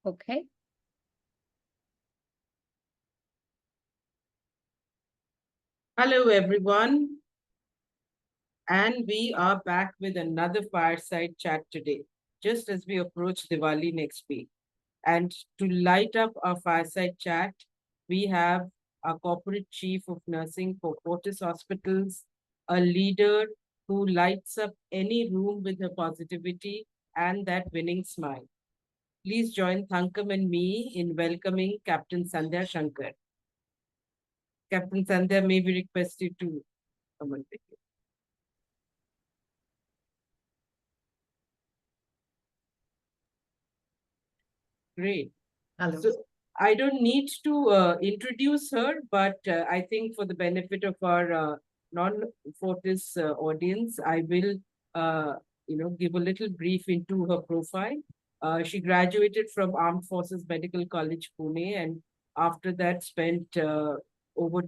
Okay. Hello, everyone, and we are back with another fireside chat today, just as we approach Diwali next week. And to light up our fireside chat, we have our corporate chief of nursing for Fortis Hospitals, a leader who lights up any room with her positivity and that winning smile. Please join Thankam and me in welcoming Captain Sandhya Shankar. Captain Sandhya, may we request you to come and begin. Great. Hello. So I don't need to introduce her, but I think for the benefit of our non-Fortis audience, I will, give a little brief into her profile. She graduated from Armed Forces Medical College, Pune, and after that spent over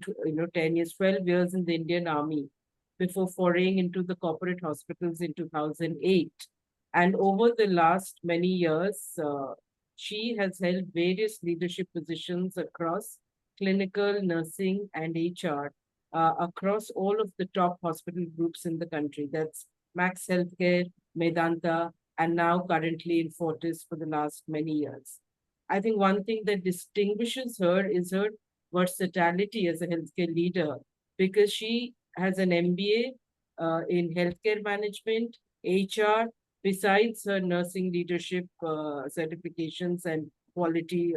10 years, 12 years in the Indian Army before foraying into the corporate hospitals in 2008. And over the last many years, she has held various leadership positions across clinical, nursing, and HR across all of the top hospital groups in the country. That's Max Healthcare, Medanta, and now currently in Fortis for the last many years. I think one thing that distinguishes her is her versatility as a healthcare leader because she has an MBA in healthcare management, HR, besides her nursing leadership certifications and quality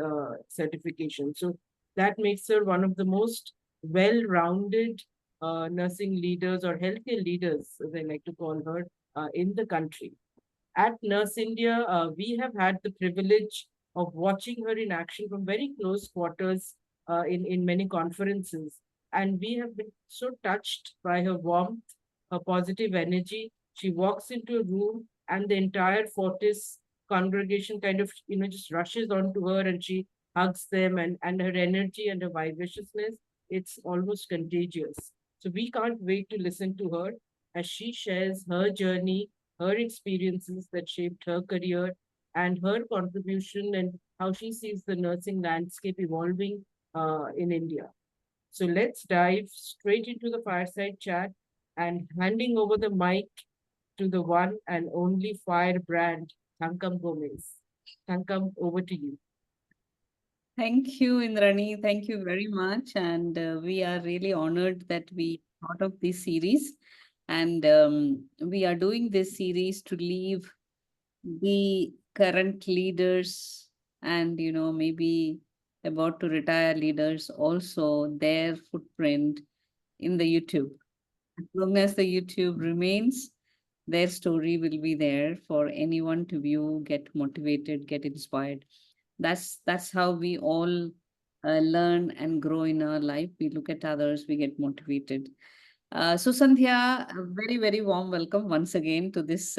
certifications. So that makes her one of the most well-rounded nursing leaders or healthcare leaders, as I like to call her, in the country. At Nurse India, we have had the privilege of watching her in action from very close quarters in many conferences. And we have been so touched by her warmth, her positive energy. She walks into a room and the entire Fortis congregation kind of, just rushes onto her and she hugs them and her energy and her vivaciousness, it's almost contagious. So we can't wait to listen to her as she shares her journey, her experiences that shaped her career, and her contribution and how she sees the nursing landscape evolving in India. So let's dive straight into the fireside chat and handing over the mic to the one and only firebrand, Thankam Gomez. Thankam, over to you. Thank you, Indrani. Thank you very much. And we are really honored that we thought of this series. And we are doing this series to leave the current leaders and, maybe about to retire leaders also their footprint in the YouTube. As long as the YouTube remains, their story will be there for anyone to view, get motivated, get inspired. That's how we all learn and grow in our life. We look at others, we get motivated. So Sandhya, a very very warm welcome once again to this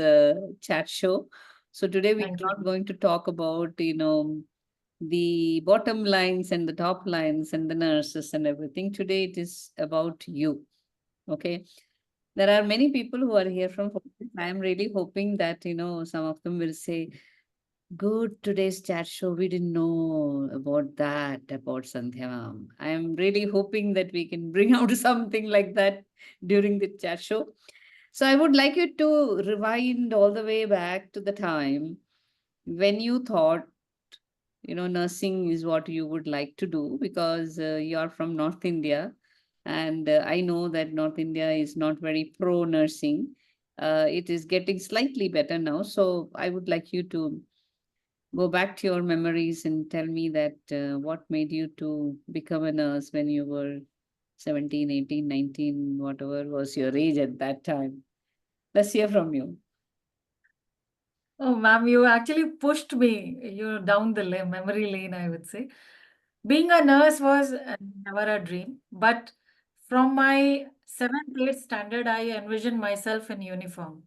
chat show. So today we're Thank you. not going to talk about the bottom lines and the top lines and the nurses and everything. Today it is about you. Okay, there are many people who are here from Fortis. I am really hoping that some of them will say, "Good, today's chat show. We didn't know about that about Sandhya ma'am." I am really hoping that we can bring out something like that during the chat show. So I would like you to rewind all the way back to the time when you thought nursing is what you would like to do because you're from North India, and I know that North India is not very pro nursing. It is getting slightly better now, so I would like you to go back to your memories and tell me that what made you to become a nurse when you were 17, 18, 19, whatever was your age at that time. Let's hear from you. Oh, ma'am, you actually pushed me, down the memory lane, I would say. Being a nurse was never a dream, but from my seventh, eighth standard, I envisioned myself in uniform.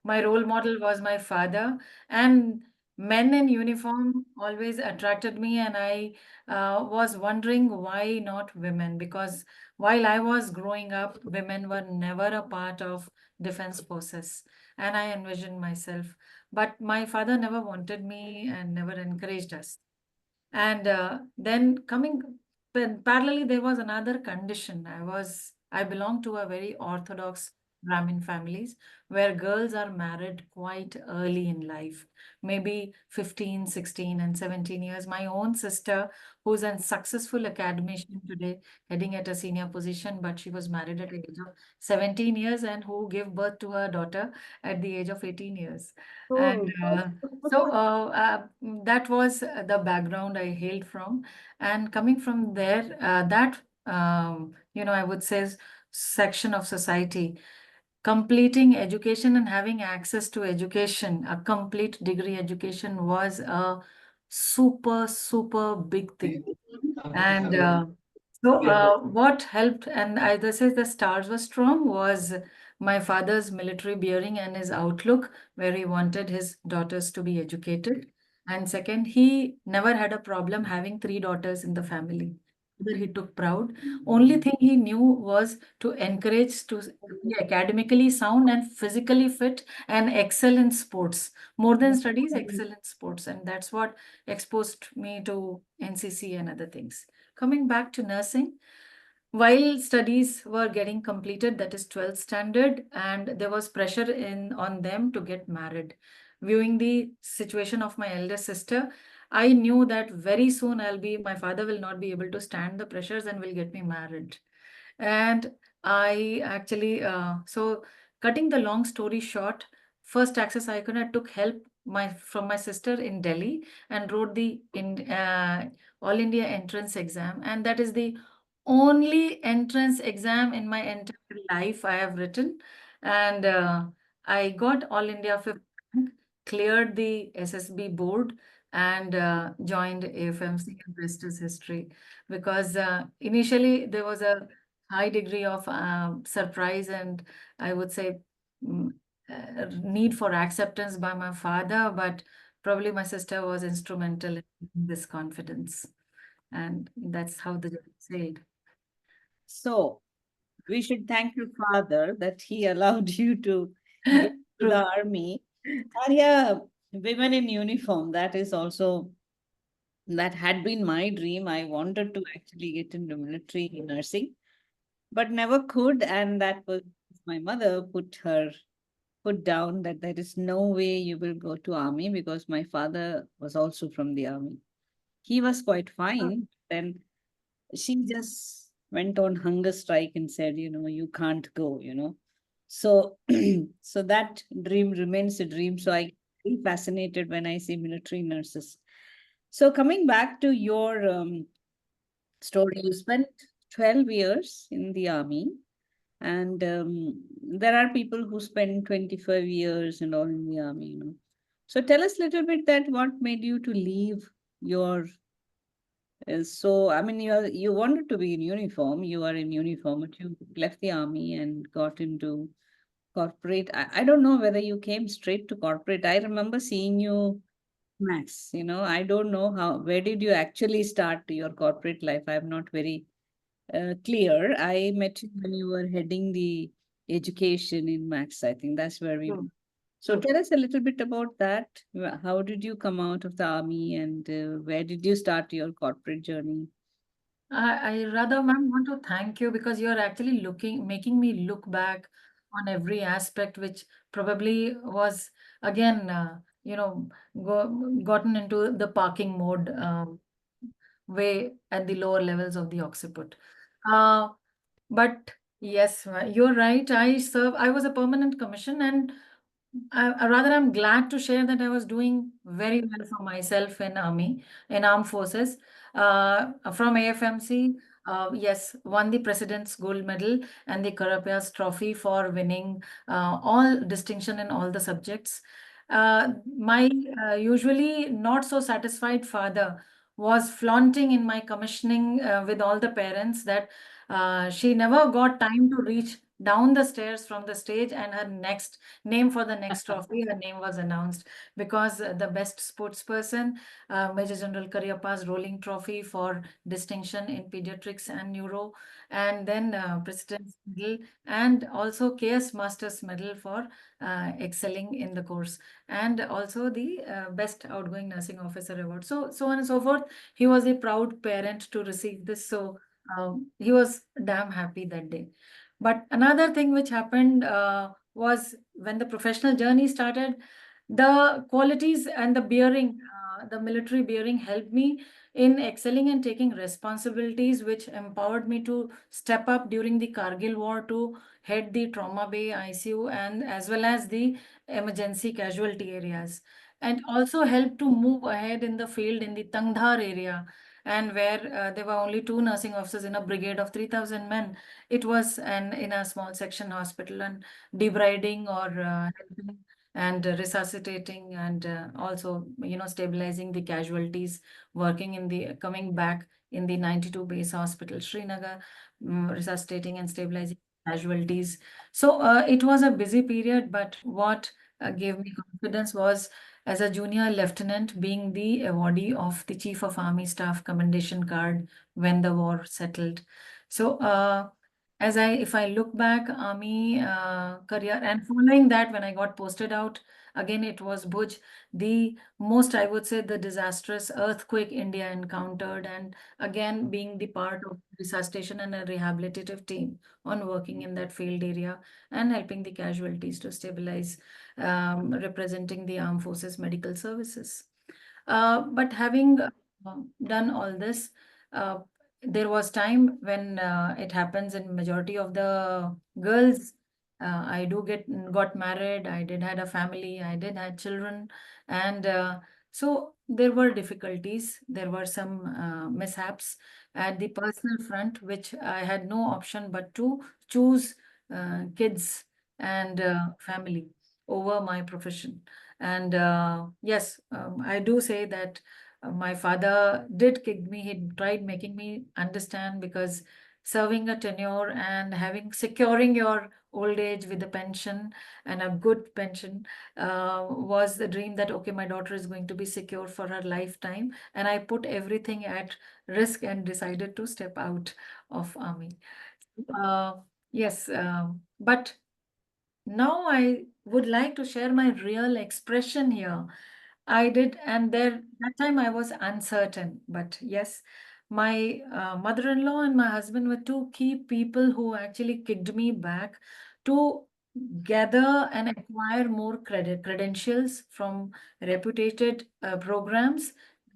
My role model was my father, and men in uniform always attracted me. And I was wondering why not women? Because while I was growing up, women were never a part of defense forces, and I envisioned myself. But my father never wanted me and never encouraged us. And then parallelly, there was another condition. I belong to a very orthodox Brahmin families where girls are married quite early in life, maybe 15, 16, and 17 years. My own sister, who's a successful academician today, heading at a senior position, but she was married at the age of 17 years and who gave birth to a daughter at the age of 18 years. And Oh, so that was the background I hailed from. And coming from there, I would say section of society, completing education and having access to education, a complete degree education was a super, super big thing. And what helped, and either says the stars were strong, was my father's military bearing and his outlook, where he wanted his daughters to be educated. And second, he never had a problem having three daughters in the family. Either he took proud. Only thing he knew was to encourage to be academically sound and physically fit and excel in sports. More than studies, excel in sports. And that's what exposed me to NCC and other things. Coming back to nursing, while studies were getting completed, that is 12th standard, and there was pressure on them to get married. Viewing the situation of my elder sister, I knew that very soon my father will not be able to stand the pressures and will get me married. And I actually, so cutting the long story short, first Access Icon, I took help from my sister in Delhi and wrote the All India entrance exam. And that is the only entrance exam in my entire life I have written. And I got All India fifth rank, cleared the SSB board, and joined AFMC, and rest is history. Because initially there was a high degree of surprise and I would say mm, need for acceptance by my father, but probably my sister was instrumental in this confidence. And that's how the journey sailed. so we should thank your father that he allowed you to get to the True. army. And yeah, women in uniform, that is also, that had been my dream. I wanted to actually get into military nursing, but never could. And that was my mother put down that there is no way you will go to army, because my father was also from the army. He was quite Oh, fine. Then she just went on hunger strike and said, you can't go. So, so that dream remains a dream. So I get fascinated when I see military nurses. So coming back to your story, you spent 12 years in the army, and there are people who spend 25 years and all in the army. So tell us a little bit that what made you to leave your so, I mean, you wanted to be in uniform. You are in uniform, but you left the army and got into corporate. I don't know whether you came straight to corporate. I remember seeing you, Max. I don't know where did you actually start your corporate life? I'm not very clear. I met you when you were heading the education in Max. I think that's where we. true. So tell us a little bit about that. How did you come out of the army, and where did you start your corporate journey? I rather, ma'am, want to thank you because you're actually making me look back on every aspect, which probably was again, gotten into the parking mode way at the lower levels of the occiput. Uh, but yes, you're right. I was a permanent commission, and rather, I'm glad to share that I was doing very well for myself in armed forces. From AFMC, yes, won the President's Gold Medal and the Karapias Trophy for winning all distinction in all the subjects. My usually not so satisfied father was flaunting in my commissioning with all the parents that she never got time to reach down the stairs from the stage, and her next name for the next trophy, her name was announced because the best sportsperson, Major General Cariappa's rolling trophy for distinction in pediatrics and neuro, and then President's Medal, and also KS Masters Medal for excelling in the course, and also the Best Outgoing Nursing Officer Award. So on and so forth. He was a proud parent to receive this. So he was damn happy that day. But another thing which happened was when the professional journey started, the qualities and the military bearing helped me in excelling and taking responsibilities, which empowered me to step up during the Kargil War to head the trauma bay ICU and as well as the emergency casualty areas, and also helped to move ahead in the field in the Tangdhar area, and where there were only 2 nursing officers in a brigade of 3,000 men. It was in a small section hospital, and debriding or helping and resuscitating, and also stabilizing the casualties, working in the coming back in the 92 base hospital Srinagar, resuscitating and stabilizing casualties. So it was a busy period, but what gave me confidence was as a junior lieutenant being the awardee of the Chief of Army Staff Commendation Card when the war settled. So if I look back, army career, and following that, when I got posted out, again it was Bhuj, the most, I would say, the disastrous earthquake India encountered, and again being the part of resuscitation and a rehabilitative team on working in that field area and helping the casualties to stabilize, representing the armed forces medical services. But having done all this, uh, there was time when it happens in majority of the girls. I got married. I did had a family. I did had children, and so there were difficulties. There were some mishaps at the personal front, which I had no option but to choose kids and family over my profession. And yes, I do say that my father did kick me. He tried making me understand, because serving a tenure and securing your old age with a pension and a good pension was the dream that, okay, my daughter is going to be secure for her lifetime. And I put everything at risk and decided to step out of army. Uh, yes, but now I would like to share my real expression here. I did, and there that time I was uncertain. But yes, my mother-in-law and my husband were two key people who actually kicked me back to gather and acquire more credentials from reputed programs.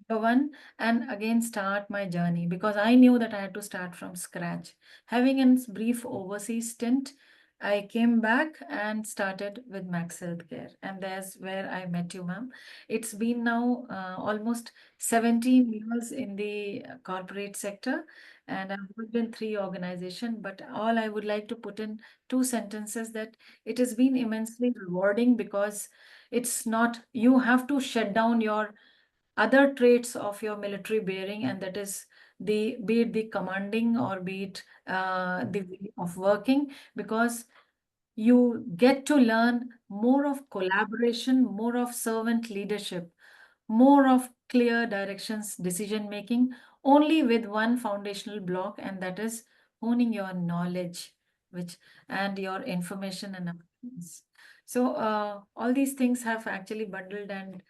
Number one, and again start my journey, because I knew that I had to start from scratch. Having a brief overseas stint, I came back and started with Max Healthcare, and that's where I met you, ma'am. It's been now almost 17 years in the corporate sector, and I've worked in 3 organizations. But all I would like to put in 2 sentences, that it has been immensely rewarding, because it's not, you have to shut down your other traits of your military bearing, and that is be it the commanding or be it the way of working, because you get to learn more of collaboration, more of servant leadership, more of clear directions, decision making, only with one foundational block, and that is honing your knowledge, which and your information and abilities. So all these things have actually bundled and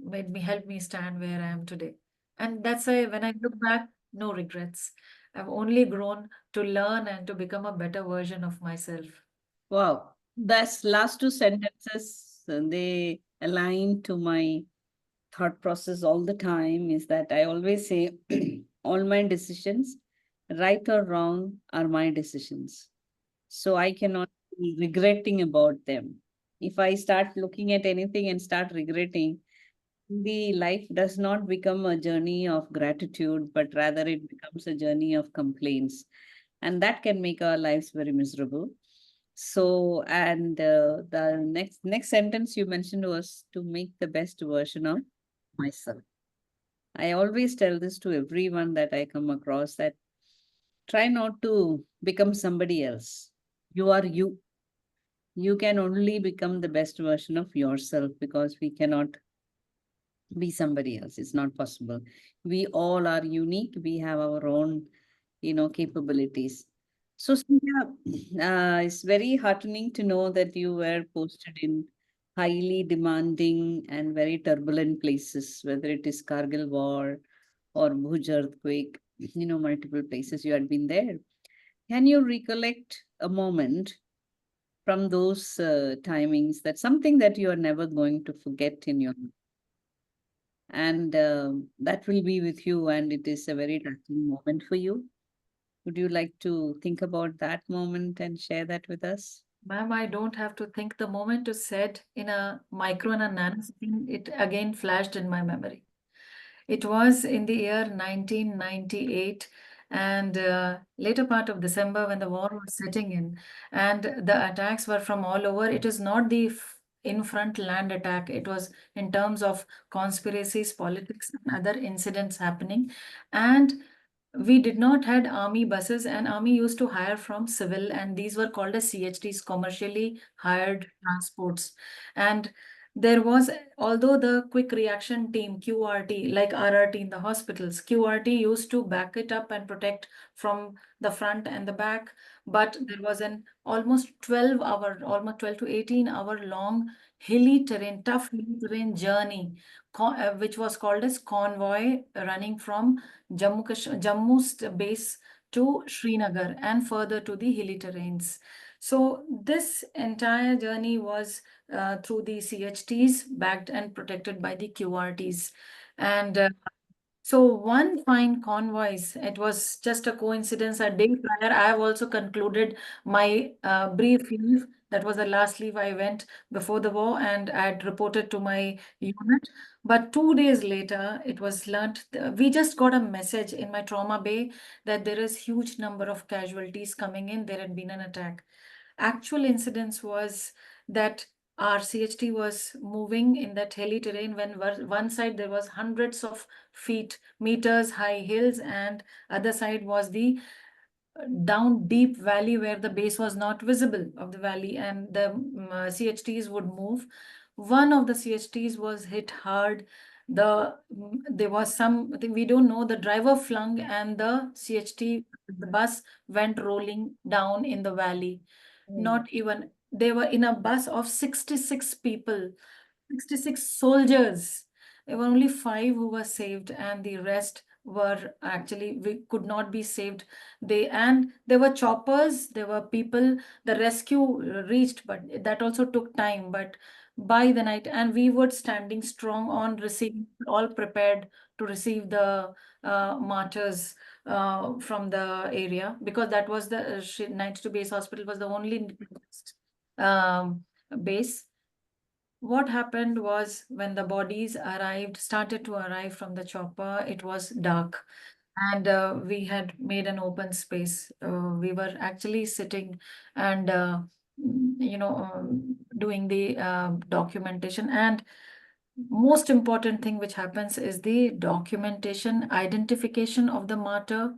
made me help me stand where I am today. And that's why when I look back, no regrets. I've only grown to learn and to become a better version of myself. Wow. That's last 2 sentences, they align to my thought process all the time. Is that I always say, all my decisions, right or wrong, are my decisions. So I cannot be regretting about them. If I start looking at anything and start regretting, the life does not become a journey of gratitude, but rather it becomes a journey of complaints. And that can make our lives very miserable. So, and the next sentence you mentioned was to make the best version of myself. I always tell this to everyone that I come across, that try not to become somebody else. You are you. You can only become the best version of yourself, because we cannot be somebody else. It's not possible. We all are unique. We have our own, capabilities. So, Sandhya, it's very heartening to know that you were posted in highly demanding and very turbulent places, whether it is Kargil War or Bhuj earthquake, multiple places you had been there. Can you recollect a moment from those timings, that something that you are never going to forget in your, and that will be with you, and it is a very touching moment for you? Would you like to think about that moment and share that with us? Ma'am, I don't have to think. The moment you said in a micro and a nanosecond, it again flashed in my memory. It was in the year 1998 and later part of December when the war was setting in and the attacks were from all over. It is not the in-front land attack. It was in terms of conspiracies, politics, and other incidents happening. And we did not had army buses, and army used to hire from civil, and these were called as CHTs, commercially hired transports. And there was, although the quick reaction team, QRT, like RRT in the hospitals, QRT used to back it up and protect from the front and the back, but there was an almost 12-hour, almost 12 to 18-hour long hilly terrain, tough hilly terrain journey, which was called as convoy, running from Jammu's base to Srinagar and further to the hilly terrains. So this entire journey was through the CHTs, backed and protected by the QRTs. And so one fine convoys, it was just a coincidence. A day prior, I have also concluded my brief leave. That was the last leave I went before the war, and I had reported to my unit. But 2 days later, it was learnt. We just got a message in my trauma bay that there is huge number of casualties coming in. There had been an attack. Actual incidence was that our CHT was moving in that hilly terrain when one side there was hundreds of meters high hills, and other side was the down deep valley where the base was not visible of the valley, and the CHTs would move. One of the CHTs was hit hard. There was some, I think we don't know, the driver flung and the CHT, the bus went rolling down in the valley. Mm. Not even, they were in a bus of 66 people, 66 soldiers. There were only 5 who were saved, and the rest were actually, we could not be saved. And there were choppers, there were people, the rescue reached, but that also took time. But by the night, and we were standing strong on receiving, all prepared to receive the martyrs from the area, because that was the 92 base hospital was the only um, base. What happened was when the bodies started to arrive from the chopper, it was dark, and we had made an open space. We were actually sitting and doing the documentation. And most important thing which happens is the documentation, identification of the martyr,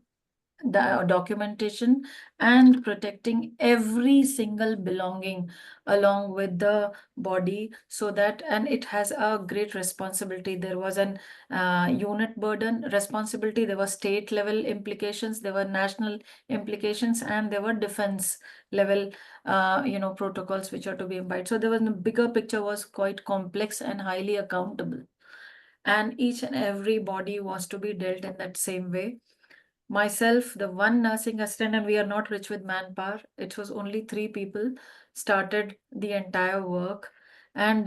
the documentation, and protecting every single belonging along with the body, so that, and it has a great responsibility. There was an unit burden responsibility, there were state level implications, there were national implications, and there were defense level protocols which are to be imbibed. So there was a bigger picture, was quite complex and highly accountable, and each and every body was to be dealt in that same way. Myself, the one nursing assistant, and we are not rich with manpower. It was only 3 people started the entire work. And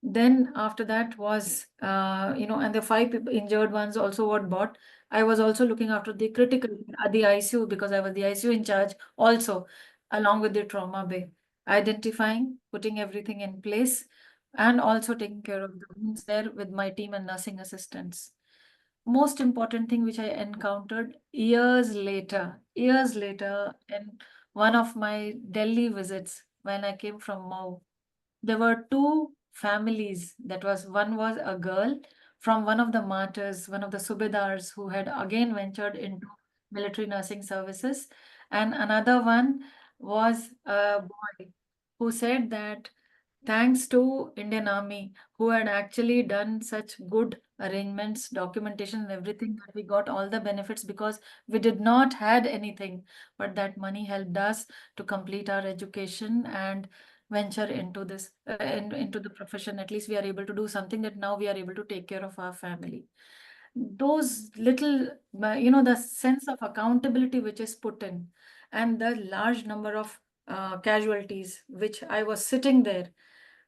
then after that was, and the 5 people, injured ones also were bought. I was also looking after the critical, the ICU, because I was the ICU in charge also, along with the trauma bay, identifying, putting everything in place, and also taking care of the wounds there with my team and nursing assistants. Most important thing which I encountered years later, in one of my Delhi visits when I came from Mau, there were 2 families. That was, one was a girl from one of the martyrs, one of the subedars who had again ventured into military nursing services, and another one was a boy who said that thanks to Indian Army, who had actually done such good arrangements, documentation, and everything, that we got all the benefits because we did not had anything, but that money helped us to complete our education and venture into this into the profession. At least we are able to do something, that now we are able to take care of our family. Those little, the sense of accountability which is put in, and the large number of casualties, which I was sitting there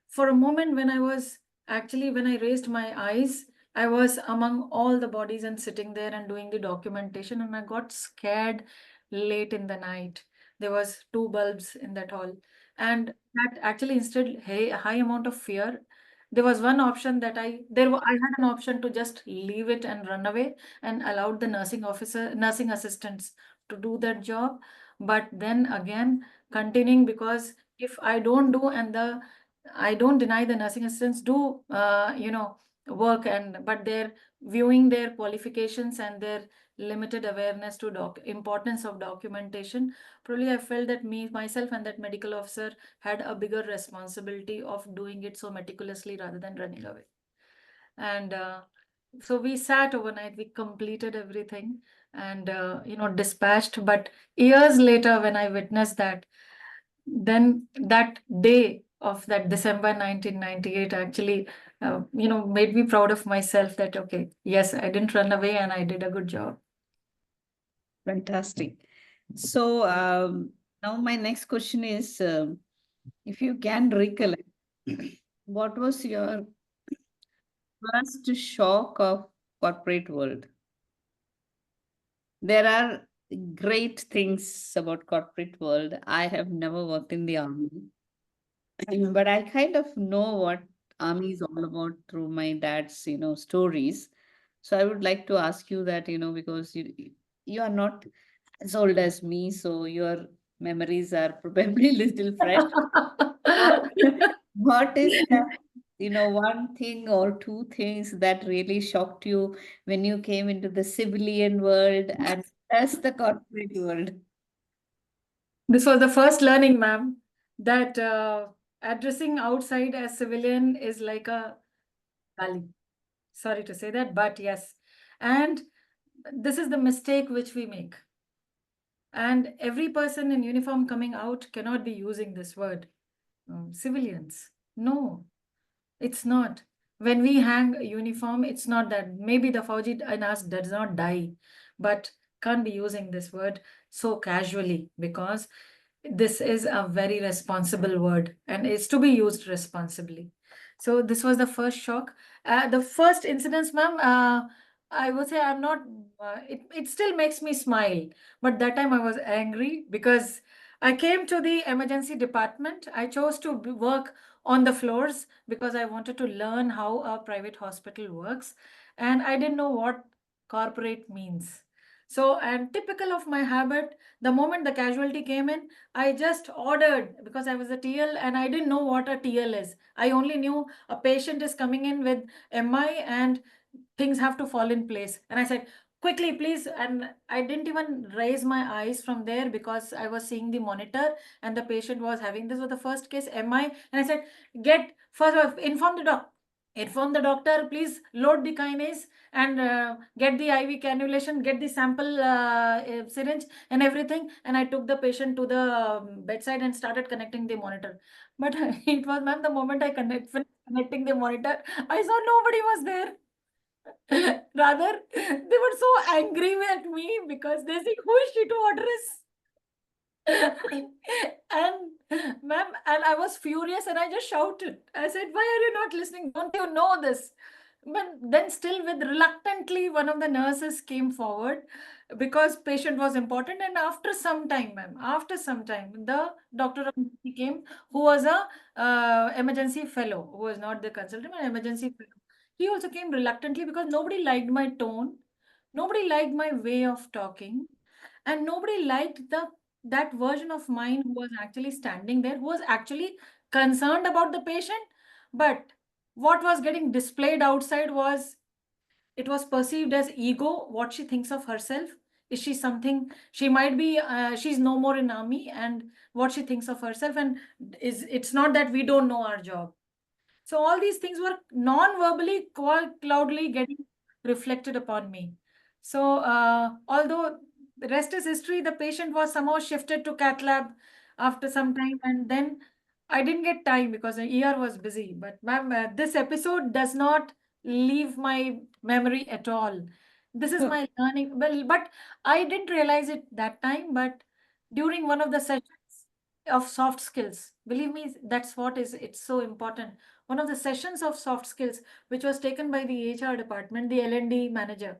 for a moment when when I raised my eyes, I was among all the bodies and sitting there and doing the documentation, and I got scared late in the night. There was two bulbs in that hall, and that actually instilled a high amount of fear. There was one option that I had an option to just leave it and run away and allowed the nursing assistants to do that job. But then again, continuing, because if I don't do, and I don't deny the nursing assistants do, work, but they're viewing their qualifications and their limited awareness to importance of documentation. Probably I felt that myself and that medical officer had a bigger responsibility of doing it so meticulously rather than running away. And so we sat overnight, we completed everything and, dispatched. But years later, when I witnessed that, then that day of that December 1998 actually, made me proud of myself that, okay, yes, I didn't run away and I did a good job. Fantastic. So now my next question is, if you can recollect, what was your first shock of corporate world? There are great things about corporate world. I have never worked in the army, but I kind of know what army is all about through my dad's, stories. So I would like to ask you that, because you are not as old as me, so your memories are probably little fresh. What, what is the, one thing or two things that really shocked you when you came into the civilian world and as the corporate world? This was the first learning, ma'am, that addressing outside as civilian is like a gully. Sorry to say that, but yes. And this is the mistake which we make. And every person in uniform coming out cannot be using this word. Civilians. No, it's not. When we hang a uniform, it's not that. Maybe the Fauji in us does not die, but can't be using this word so casually, because this is a very responsible word and it's to be used responsibly. So this was the first shock. The first incidents, ma'am, I would say I'm not, it still makes me smile. But that time I was angry because I came to the emergency department. I chose to work on the floors because I wanted to learn how a private hospital works. And I didn't know what corporate means. So, and typical of my habit, the moment the casualty came in, I just ordered, because I was a TL and I didn't know what a TL is. I only knew a patient is coming in with MI and things have to fall in place. And I said, quickly, please. And I didn't even raise my eyes from there because I was seeing the monitor and the patient was having, this was the first case, MI. And I said, inform the doctor, please load the kinase and get the IV cannulation, get the sample syringe and everything. And I took the patient to the bedside and started connecting the monitor. But it was, ma'am, the moment I finished connecting the monitor, I saw nobody was there. Rather, they were so angry at me because they said, who is she to address? And ma'am, and I was furious and I just shouted. I said, why are you not listening? Don't you know this? But then still with reluctantly, one of the nurses came forward because patient was important. And after some time, ma'am, after some time, the doctor came, who was a emergency fellow, who was not the consultant, but emergency fellow. He also came reluctantly because nobody liked my tone. Nobody liked my way of talking. And nobody liked that version of mine who was actually standing there, who was actually concerned about the patient. But what was getting displayed outside was, it was perceived as ego, what she thinks of herself. Is she something? She might be. She's no more in army, and what she thinks of herself, and is it's not that we don't know our job. So all these things were non-verbally, quite loudly getting reflected upon me. So although the rest is history, the patient was somehow shifted to cath lab after some time, and then I didn't get time because the ER was busy. But ma'am, this episode does not leave my memory at all. This is my learning. Well, but I didn't realize it that time. But during one of the sessions of soft skills, believe me, that's what is it's so important. One of the sessions of soft skills, which was taken by the HR department, the L&D manager,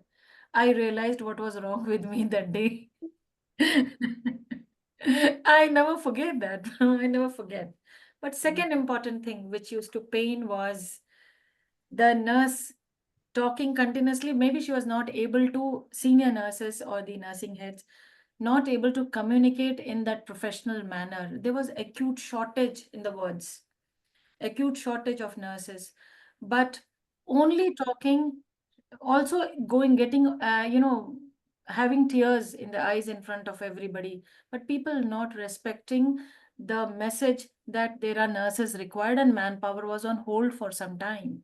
I realized what was wrong with me that day. I never forget that. I never forget. But second important thing which used to pain was the nurse talking continuously. Maybe she was not able to, senior nurses or the nursing heads, not able to communicate in that professional manner. There was acute shortage in the wards, acute shortage of nurses, but only talking, also going, getting, having tears in the eyes in front of everybody, but people not respecting the message that there are nurses required and manpower was on hold for some time.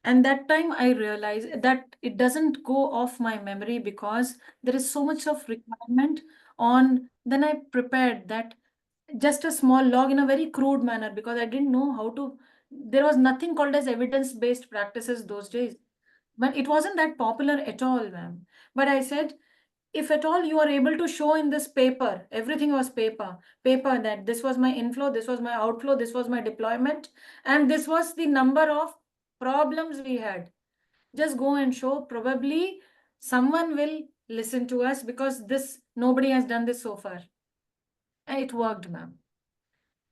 And that time I realized that it doesn't go off my memory because there is so much of requirement on. Then I prepared that just a small log in a very crude manner because I didn't know how to. There was nothing called as evidence-based practices those days. But it wasn't that popular at all, ma'am. But I said, if at all you are able to show in this paper, everything was paper that this was my inflow, this was my outflow, this was my deployment, and this was the number of problems we had. Just go and show. Probably someone will listen to us because this nobody has done this so far. And it worked, ma'am.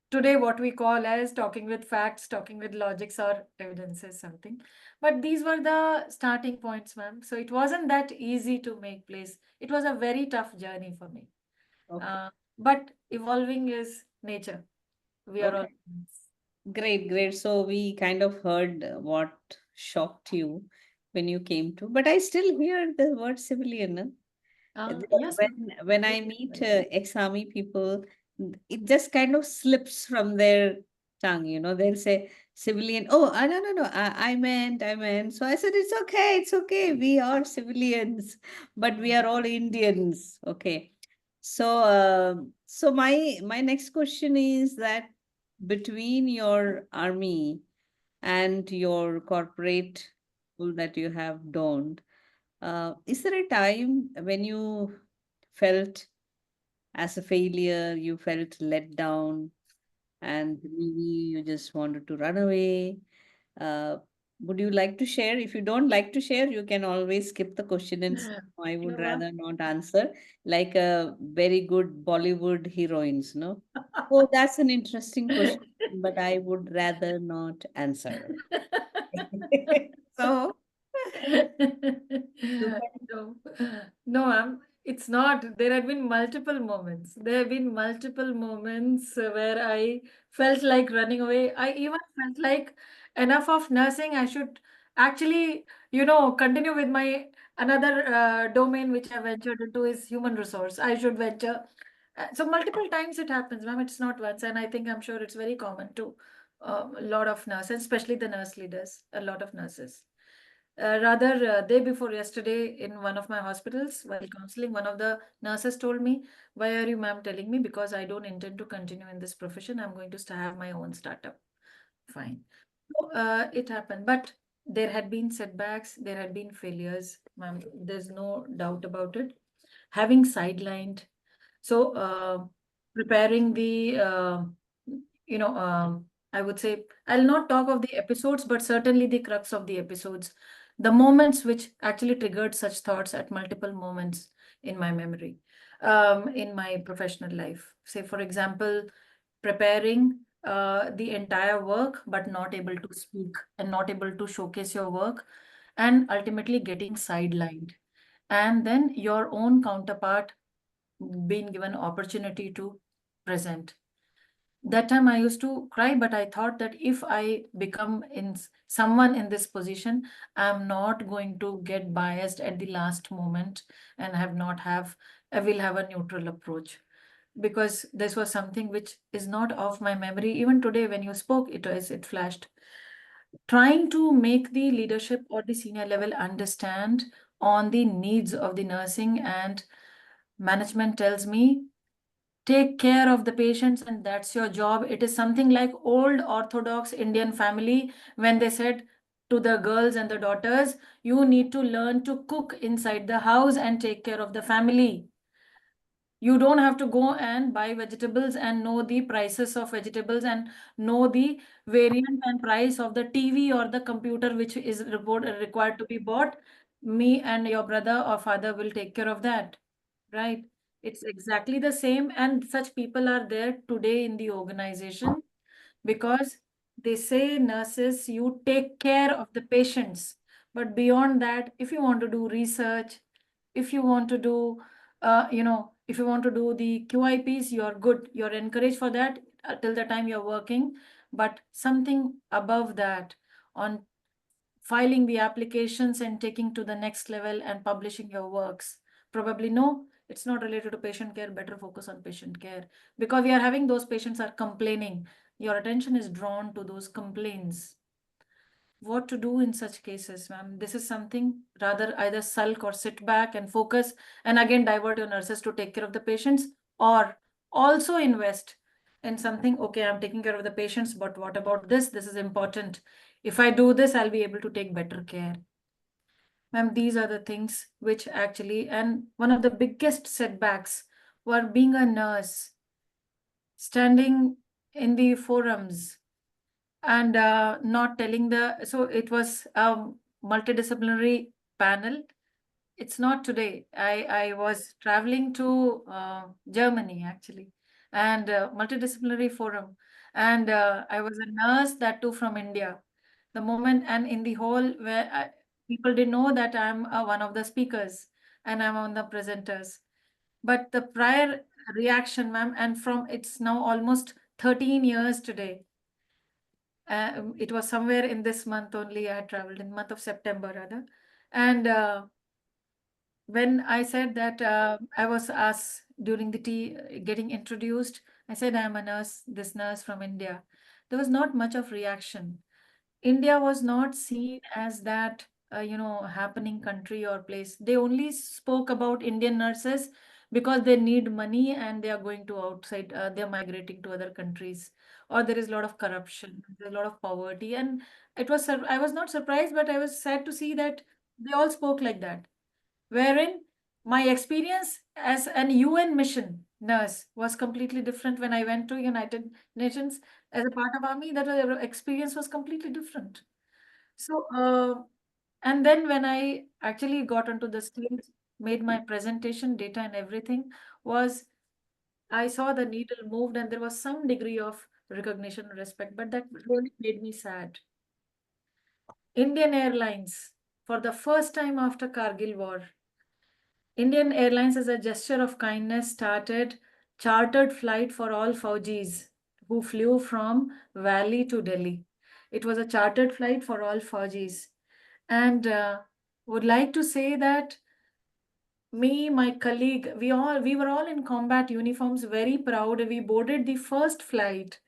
Today what we call as talking with facts, talking with logics or evidences, something. But these were the starting points, ma'am. So it wasn't that easy to make place. It was a very tough journey for me. Okay. But evolving is nature. We are all. Okay. Great, great. So we kind of heard what shocked you when you came to, but I still hear the word civilian. Huh? Yes, ma'am. When I meet ex-army people, it just kind of slips from their tongue. They'll say civilian. Oh, no, no, no. I meant, I meant. So I said, it's okay, it's okay. We are civilians, but we are all Indians. Okay. So my next question is that between your army and your corporate role that you have donned, is there a time when you felt as a failure, you felt let down, and maybe you just wanted to run away? Uh, would you like to share? If you don't like to share, you can always skip the question and say, "No, I would Ma'am. rather not answer," like a very good Bollywood heroines, no? Oh, that's an interesting question, but I would rather not answer. So, you can. No, no, ma'am, it's not. There have been multiple moments. There have been multiple moments where I felt like running away. I even felt like enough of nursing. I should actually, continue with my another domain which I ventured into is human resource. I should venture. So multiple times it happens, ma'am. It's not once, and I think I'm sure it's very common to a lot of nurses, especially the nurse leaders. A lot of nurses. Rather, day before yesterday, in one of my hospitals, while counseling, one of the nurses told me, "Why are you, ma'am, telling me? Because I don't intend to continue in this profession. I'm going to have my own startup." Fine. So, it happened. But there had been setbacks, there had been failures, ma'am. There's no doubt about it. Having sidelined, so preparing the, I would say, I'll not talk of the episodes, but certainly the crux of the episodes, the moments which actually triggered such thoughts at multiple moments in my memory, in my professional life. Say, for example, preparing the entire work, but not able to speak and not able to showcase your work, and ultimately getting sidelined. And then your own counterpart being given opportunity to present. That time I used to cry, but I thought that if I become someone in this position, I'm not going to get biased at the last moment and I will have a neutral approach, because this was something which is not of my memory. Even today, when you spoke, it flashed. Trying to make the leadership or the senior level understand on the needs of the nursing, and management tells me, take care of the patients and that's your job. It is something like old orthodox Indian family when they said to the girls and the daughters, you need to learn to cook inside the house and take care of the family. You don't have to go and buy vegetables and know the prices of vegetables and know the variant and price of the TV or the computer which is required to be bought. Me and your brother or father will take care of that, right? It's exactly the same, and such people are there today in the organization, because they say, nurses, you take care of the patients. But beyond that, if you want to do research, if you want to do, if you want to do the QIPs, you're good. You're encouraged for that till the time you're working. But something above that, on filing the applications and taking to the next level and publishing your works, probably no, it's not related to patient care. Better focus on patient care, because we are having those patients are complaining. Your attention is drawn to those complaints. What to do in such cases, ma'am? This is something, rather either sulk or sit back and focus and again divert your nurses to take care of the patients, or also invest in something. Okay, I'm taking care of the patients, but what about this? This is important. If I do this, I'll be able to take better care. Ma'am, these are the things which actually, and one of the biggest setbacks were being a nurse, standing in the forums and not telling so it was a multidisciplinary panel. It's not today. I was traveling to Germany actually, and multidisciplinary forum, and I was a nurse, that too from India. The moment, and in the hall where people didn't know that I'm one of the speakers and I'm on the presenters. But the prior reaction, ma'am, and from it's now almost 13 years today. It was somewhere in this month only. I had traveled in month of September rather, and when I said that I was asked during the tea getting introduced, I said I'm a nurse, this nurse from India. There was not much of reaction. India was not seen as that happening country or place. They only spoke about Indian nurses because they need money and they are going to outside. They're migrating to other countries, or there is a lot of corruption, there's a lot of poverty, and I was not surprised, but I was sad to see that they all spoke like that, wherein my experience as an UN mission nurse was completely different. When I went to United Nations as a part of army, that experience was completely different. So, and then when I actually got onto the stage, made my presentation, data and everything, was I saw the needle moved and there was some degree of recognition and respect, but that really made me sad. Indian Airlines, for the first time after Kargil War, Indian Airlines, as a gesture of kindness, started chartered flight for all Faujis who flew from Valley to Delhi. It was a chartered flight for all Faujis. And would like to say that me, my colleague, we were all in combat uniforms, very proud. We boarded the first flight.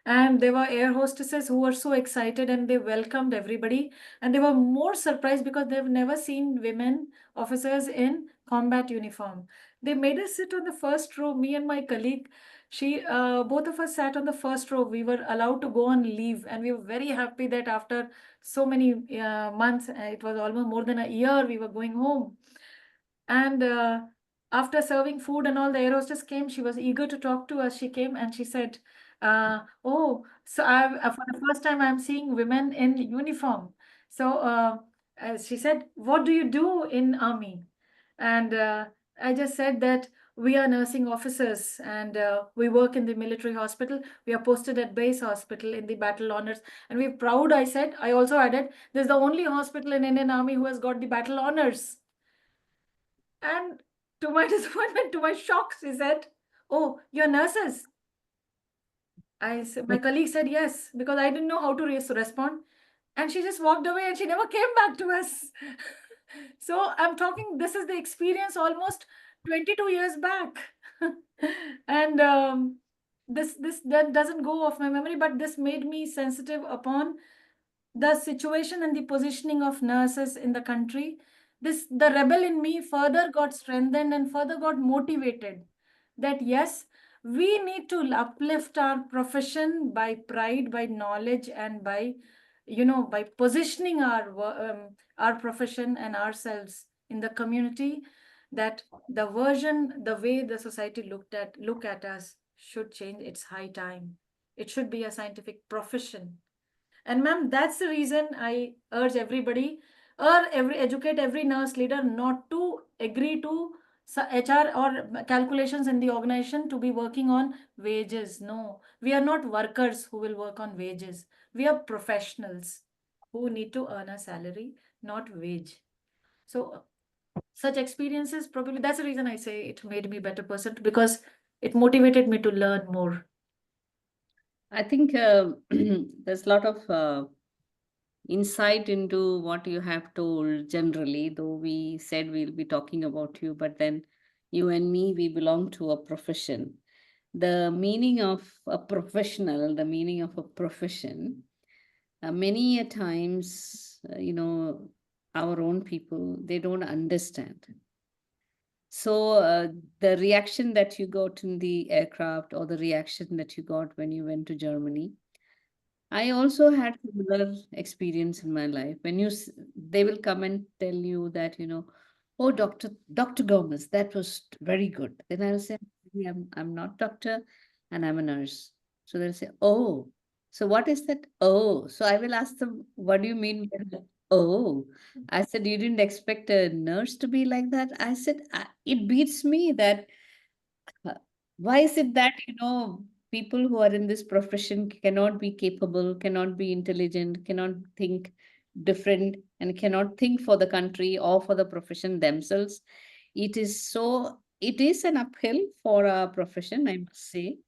And there were air hostesses who were so excited and they welcomed everybody. And they were more surprised because they've never seen women officers in combat uniform. They made us sit on the first row, me and my colleague. Both of us sat on the first row. We were allowed to go on leave. And we were very happy that after so many months, it was almost more than a year, we were going home. And after serving food and all, the air hostess came. She was eager to talk to us. She came and she said, "Oh, so for the first time I'm seeing women in uniform." So she said, "What do you do in army?" And I just said that we are nursing officers and we work in the military hospital. We are posted at base hospital in the battle honors, and we're proud. I said. I also added, "This is the only hospital in Indian Army who has got the battle honors." And to my disappointment, to my shock, she said, "Oh, you're nurses." My colleague said yes, because I didn't know how to respond. And she just walked away and she never came back to us. So I'm talking, this is the experience almost 22 years back. And this that doesn't go off my memory, but this made me sensitive upon the situation and the positioning of nurses in the country. The rebel in me further got strengthened and further got motivated that yes, we need to uplift our profession by pride, by knowledge, and by, by positioning our profession and ourselves in the community, that the way the society look at us should change. It's high time. It should be a scientific profession. And ma'am, that's the reason I urge everybody, or educate every nurse leader not to agree to HR or calculations in the organization to be working on wages. No, we are not workers who will work on wages. We are professionals who need to earn a salary, not wage. So such experiences, probably that's the reason I say it made me a better person, because it motivated me to learn more. I think there's a lot of insight into what you have told generally, though we said we'll be talking about you, but then you and me, we belong to a profession. The meaning of a professional, the meaning of a profession, many a times, our own people, they don't understand. So the reaction that you got in the aircraft, or the reaction that you got when you went to Germany, I also had similar experience in my life. When they will come and tell you that, oh, Dr. Gomez, that was very good. Then I'll say, "Really, I'm not doctor, and I'm a nurse." So they'll say, oh, so what is that? Oh, so I will ask them, what do you mean by that? Oh, I said, you didn't expect a nurse to be like that? I said, it beats me that uh, why is it that, people who are in this profession cannot be capable, cannot be intelligent, cannot think different, and cannot think for the country or for the profession themselves? It is an uphill for our profession, I must say.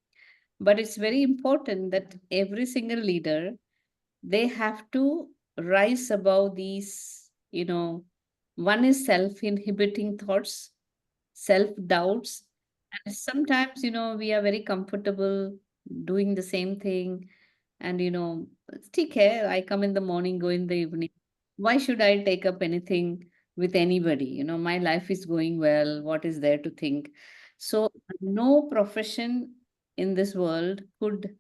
But it's very important that every single leader, they have to rise above these, one is self-inhibiting thoughts, self-doubts. And sometimes, we are very comfortable doing the same thing. And, take care. I come in the morning, go in the evening. Why should I take up anything with anybody? My life is going well. What is there to think? So, no profession in this world could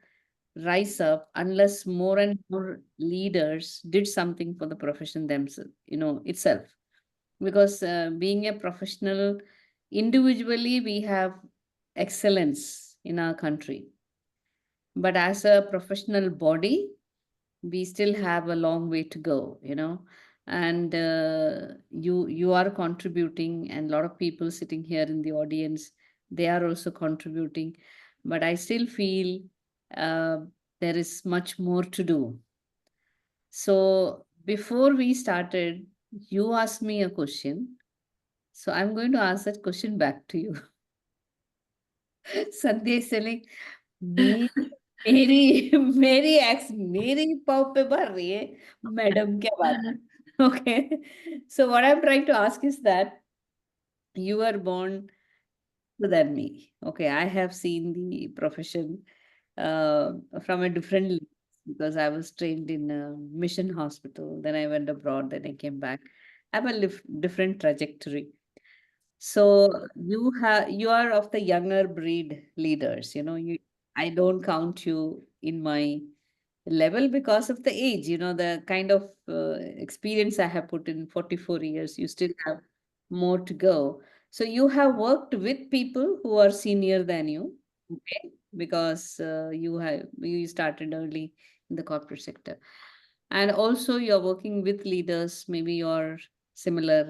rise up unless more and more leaders did something for the profession themselves, itself. Because being a professional, individually, we have excellence in our country. But as a professional body, we still have a long way to go, and you are contributing, and a lot of people sitting here in the audience, they are also contributing. But I still feel uh, there is much more to do. So before we started, you asked me a question, so I'm going to ask that question back to you. Sandhya is telling me, मेरी x मेरी पाव पे भर रही है, madam क्या बात है? Okay. So what I'm trying to ask is that you were born older than me. Okay, I have seen the profession from a different lens, because I was trained in a mission hospital. Then I went abroad. Then I came back. I have a different trajectory. So you are of the younger breed leaders. I don't count you in my level because of the age. The kind of experience I have put in 44 years. You still have more to go. So you have worked with people who are senior than you, okay? Because you started early in the corporate sector, and also you're working with leaders, maybe your similar,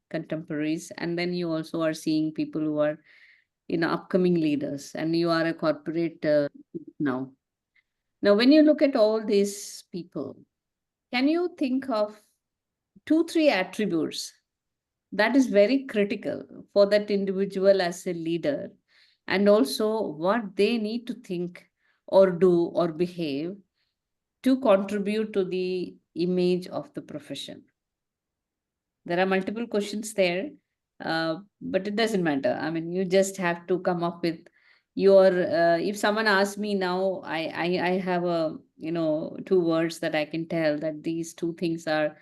contemporaries, and then you also are seeing people who are, upcoming leaders, and you are a corporate now. Now, when you look at all these people, can you think of two, three attributes that is very critical for that individual as a leader, and also what they need to think or do or behave to contribute to the image of the profession? There are multiple questions there, but it doesn't matter. I mean, you just have to come up with your. If someone asks me now, I have a, two words that I can tell that these two things are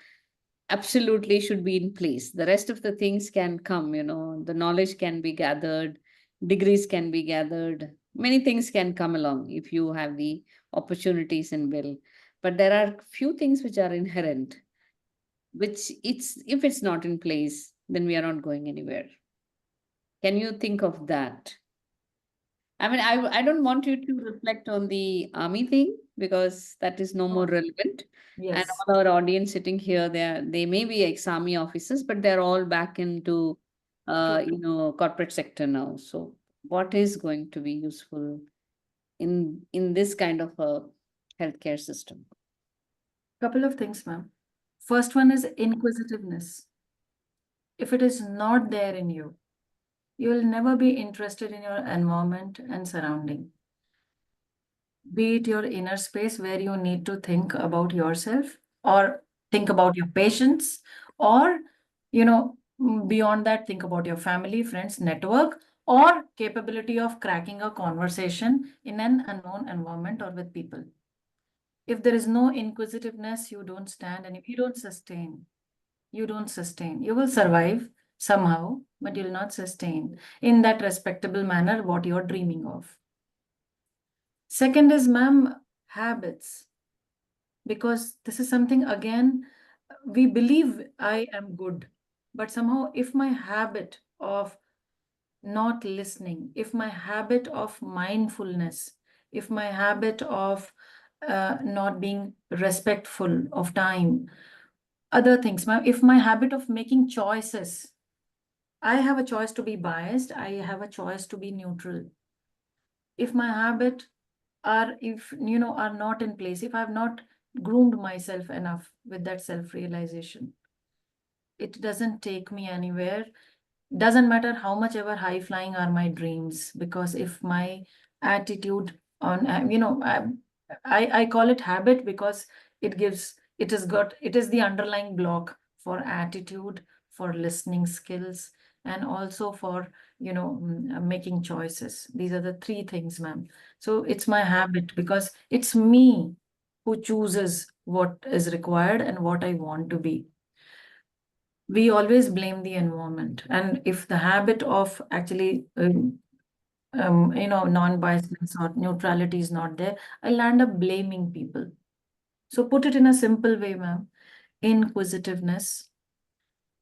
absolutely should be in place. The rest of the things can come. The knowledge can be gathered, degrees can be gathered, many things can come along if you have the opportunities and will. But there are few things which are inherent, which it's if it's not in place, then we are not going anywhere. Can you think of that? I mean, I don't want you to reflect on the army thing because that is no more Oh, relevant. And yes. all our audience sitting here, they may be ex-army officers, but they're all back into True. corporate sector now. So what is going to be useful in this kind of a healthcare system? Couple of things, ma'am. First one is inquisitiveness. If it is not there in you, you will never be interested in your environment and surrounding. Be it your inner space where you need to think about yourself or think about your patients, or, beyond that, think about your family, friends, network, or capability of cracking a conversation in an unknown environment or with people. If there is no inquisitiveness, you don't stand, and if you don't sustain, you don't sustain. You will survive somehow, but you'll not sustain in that respectable manner what you're dreaming of. Second is, ma'am, habits. Because this is something, again, we believe I am good. But somehow, if my habit of not listening, if my habit of mindfulness, if my habit of not being respectful of time, other things, if my habit of making choices, I have a choice to be biased, I have a choice to be neutral. If my habit are, if are not in place, if I have not groomed myself enough with that self-realization, it doesn't take me anywhere. Doesn't matter how much ever high flying are my dreams, because if my attitude on, I call it habit because it is the underlying block for attitude, for listening skills, and also for, making choices. These are the three things, ma'am. So it's my habit because it's me who chooses what is required and what I want to be. We always blame the environment, and if the habit of actually non-biasness or neutrality is not there, I'll end up blaming people. So put it in a simple way, ma'am: inquisitiveness,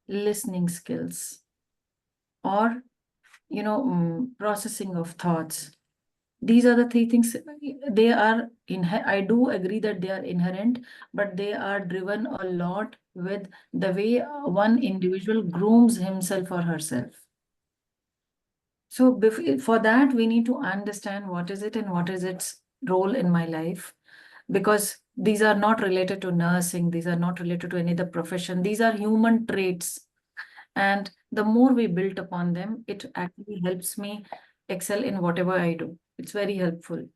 listening skills, or processing of thoughts. These are the three things. They are I do agree that they are inherent, but they are driven a lot with the way one individual grooms himself or herself. So for that, we need to understand what is it and what is its role in my life, because these are not related to nursing. These are not related to any other profession. These are human traits. And the more we build upon them, it actually helps me excel in whatever I do. It's very helpful.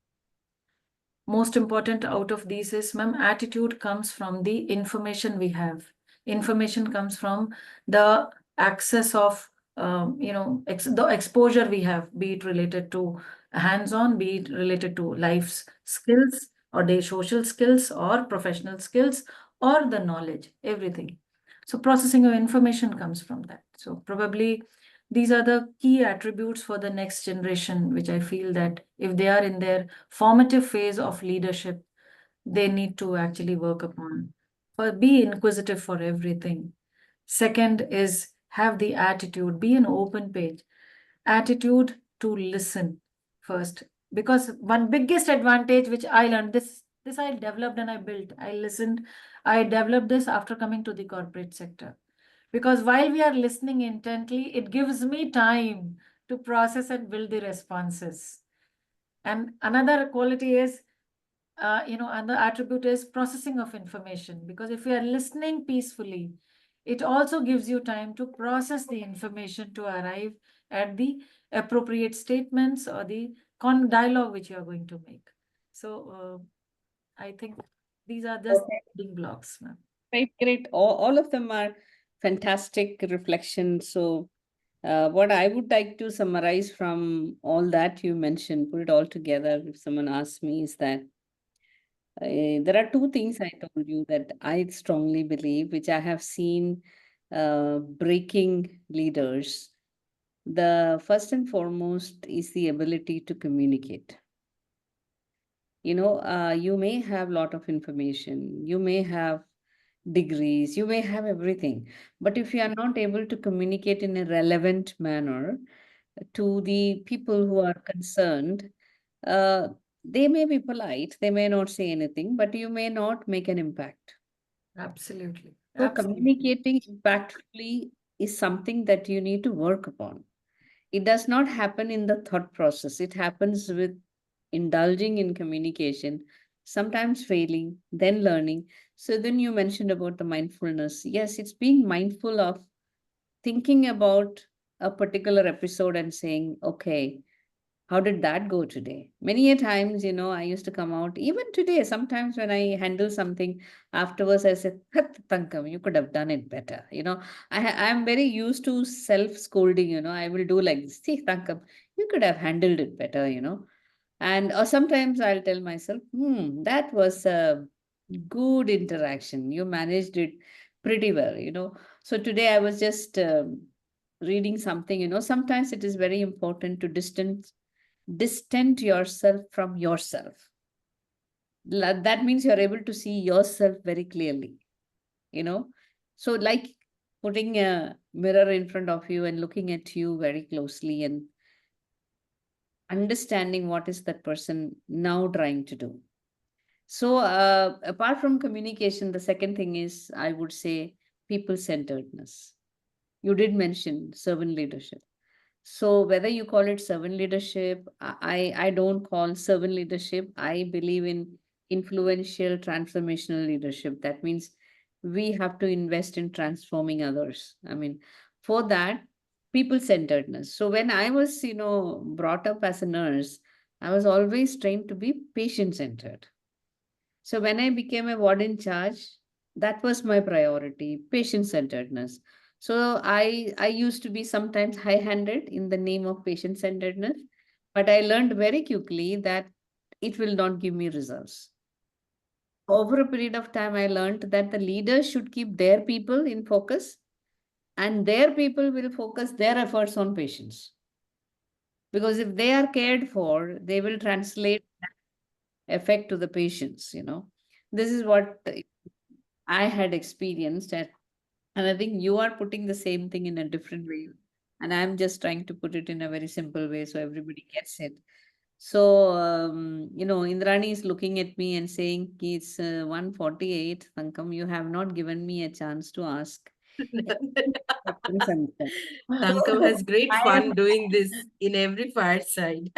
Most important out of these is, ma'am, attitude comes from the information we have. Information comes from the access of, the exposure we have, be it related to hands-on, be it related to life's skills or the social skills or professional skills or the knowledge, everything. So processing of information comes from that. So probably these are the key attributes for the next generation, which I feel that if they are in their formative phase of leadership, they need to actually work upon. Be inquisitive for everything. Second is have the attitude, be an open page. Attitude to listen first. Because one biggest advantage which I learned, this I developed and I built. I listened, I developed this after coming to the corporate sector. Because while we are listening intently, it gives me time to process and build the responses. And another quality is, another attribute is processing of information. Because if you are listening peacefully, it also gives you time to process the information to arrive at the appropriate statements or the dialogue which you are going to make. So I think these are just Okay. building blocks, ma'am. Great, great. All of them are fantastic reflections. So, what I would like to summarize from all that you mentioned, put it all together, if someone asks me, is that there are two things I told you that I strongly believe, which I have seen breaking leaders. The first and foremost is the ability to communicate. You may have a lot of information, you may have degrees, you may have everything, but if you are not able to communicate in a relevant manner to the people who are concerned, uh, they may be polite, they may not say anything, but you may not make an impact. Absolutely. So Absolutely. communicating impactfully is something that you need to work upon. It does not happen in the thought process. It happens with indulging in communication, sometimes failing, then learning. So then you mentioned about the mindfulness. Yes, it's being mindful of thinking about a particular episode and saying, okay, how did that go today? Many a times, I used to come out, even today, sometimes when I handle something, afterwards I said, "Hat, Tankam, you could have done it better." I'm very used to self-scolding, I will do like this. See, Tankam, you could have handled it better. And or sometimes I'll tell myself, that was a good interaction. You managed it pretty well. So today I was just reading something, sometimes it is very important to distant yourself from yourself. That means you're able to see yourself very clearly, you know. So, like putting a mirror in front of you and looking at you very closely and understanding what is that person now trying to do. So, apart from communication, the second thing is, I would say, people centeredness. You did mention servant leadership. So whether you call it servant leadership, I don't call servant leadership. I believe in influential transformational leadership. That means we have to invest in transforming others. I mean, for that, people centeredness. So when I was, brought up as a nurse, I was always trained to be patient centered. So when I became a ward in charge, that was my priority, patient-centeredness. So I used to be sometimes high-handed in the name of patient-centeredness, but I learned very quickly that it will not give me results. Over a period of time, I learned that the leaders should keep their people in focus and their people will focus their efforts on patients. Because if they are cared for, they will translate effect to the patients. This is what I had experienced, and I think you are putting the same thing in a different way. And I'm just trying to put it in a very simple way so everybody gets it. So, Indrani is looking at me and saying, it's 1:48. Sankam, you have not given me a chance to ask. Captain Sandhya. Tankam So, has great I am fun doing this in every fireside.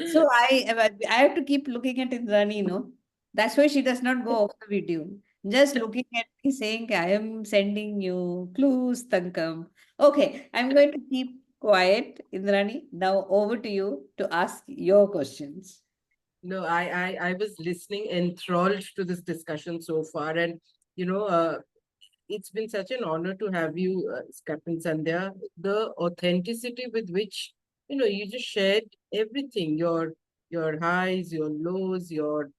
So I have to keep looking at Indrani. That's why she does not go off the video. Just looking at me saying, I am sending you clues, Tankam. Okay, I'm going to keep quiet, Indrani. Now over to you to ask your questions. No, I was listening enthralled to this discussion so far, and you know, it's been such an honor to have you, Captain Sandhya. The authenticity with which you just shared everything, your highs, your lows, your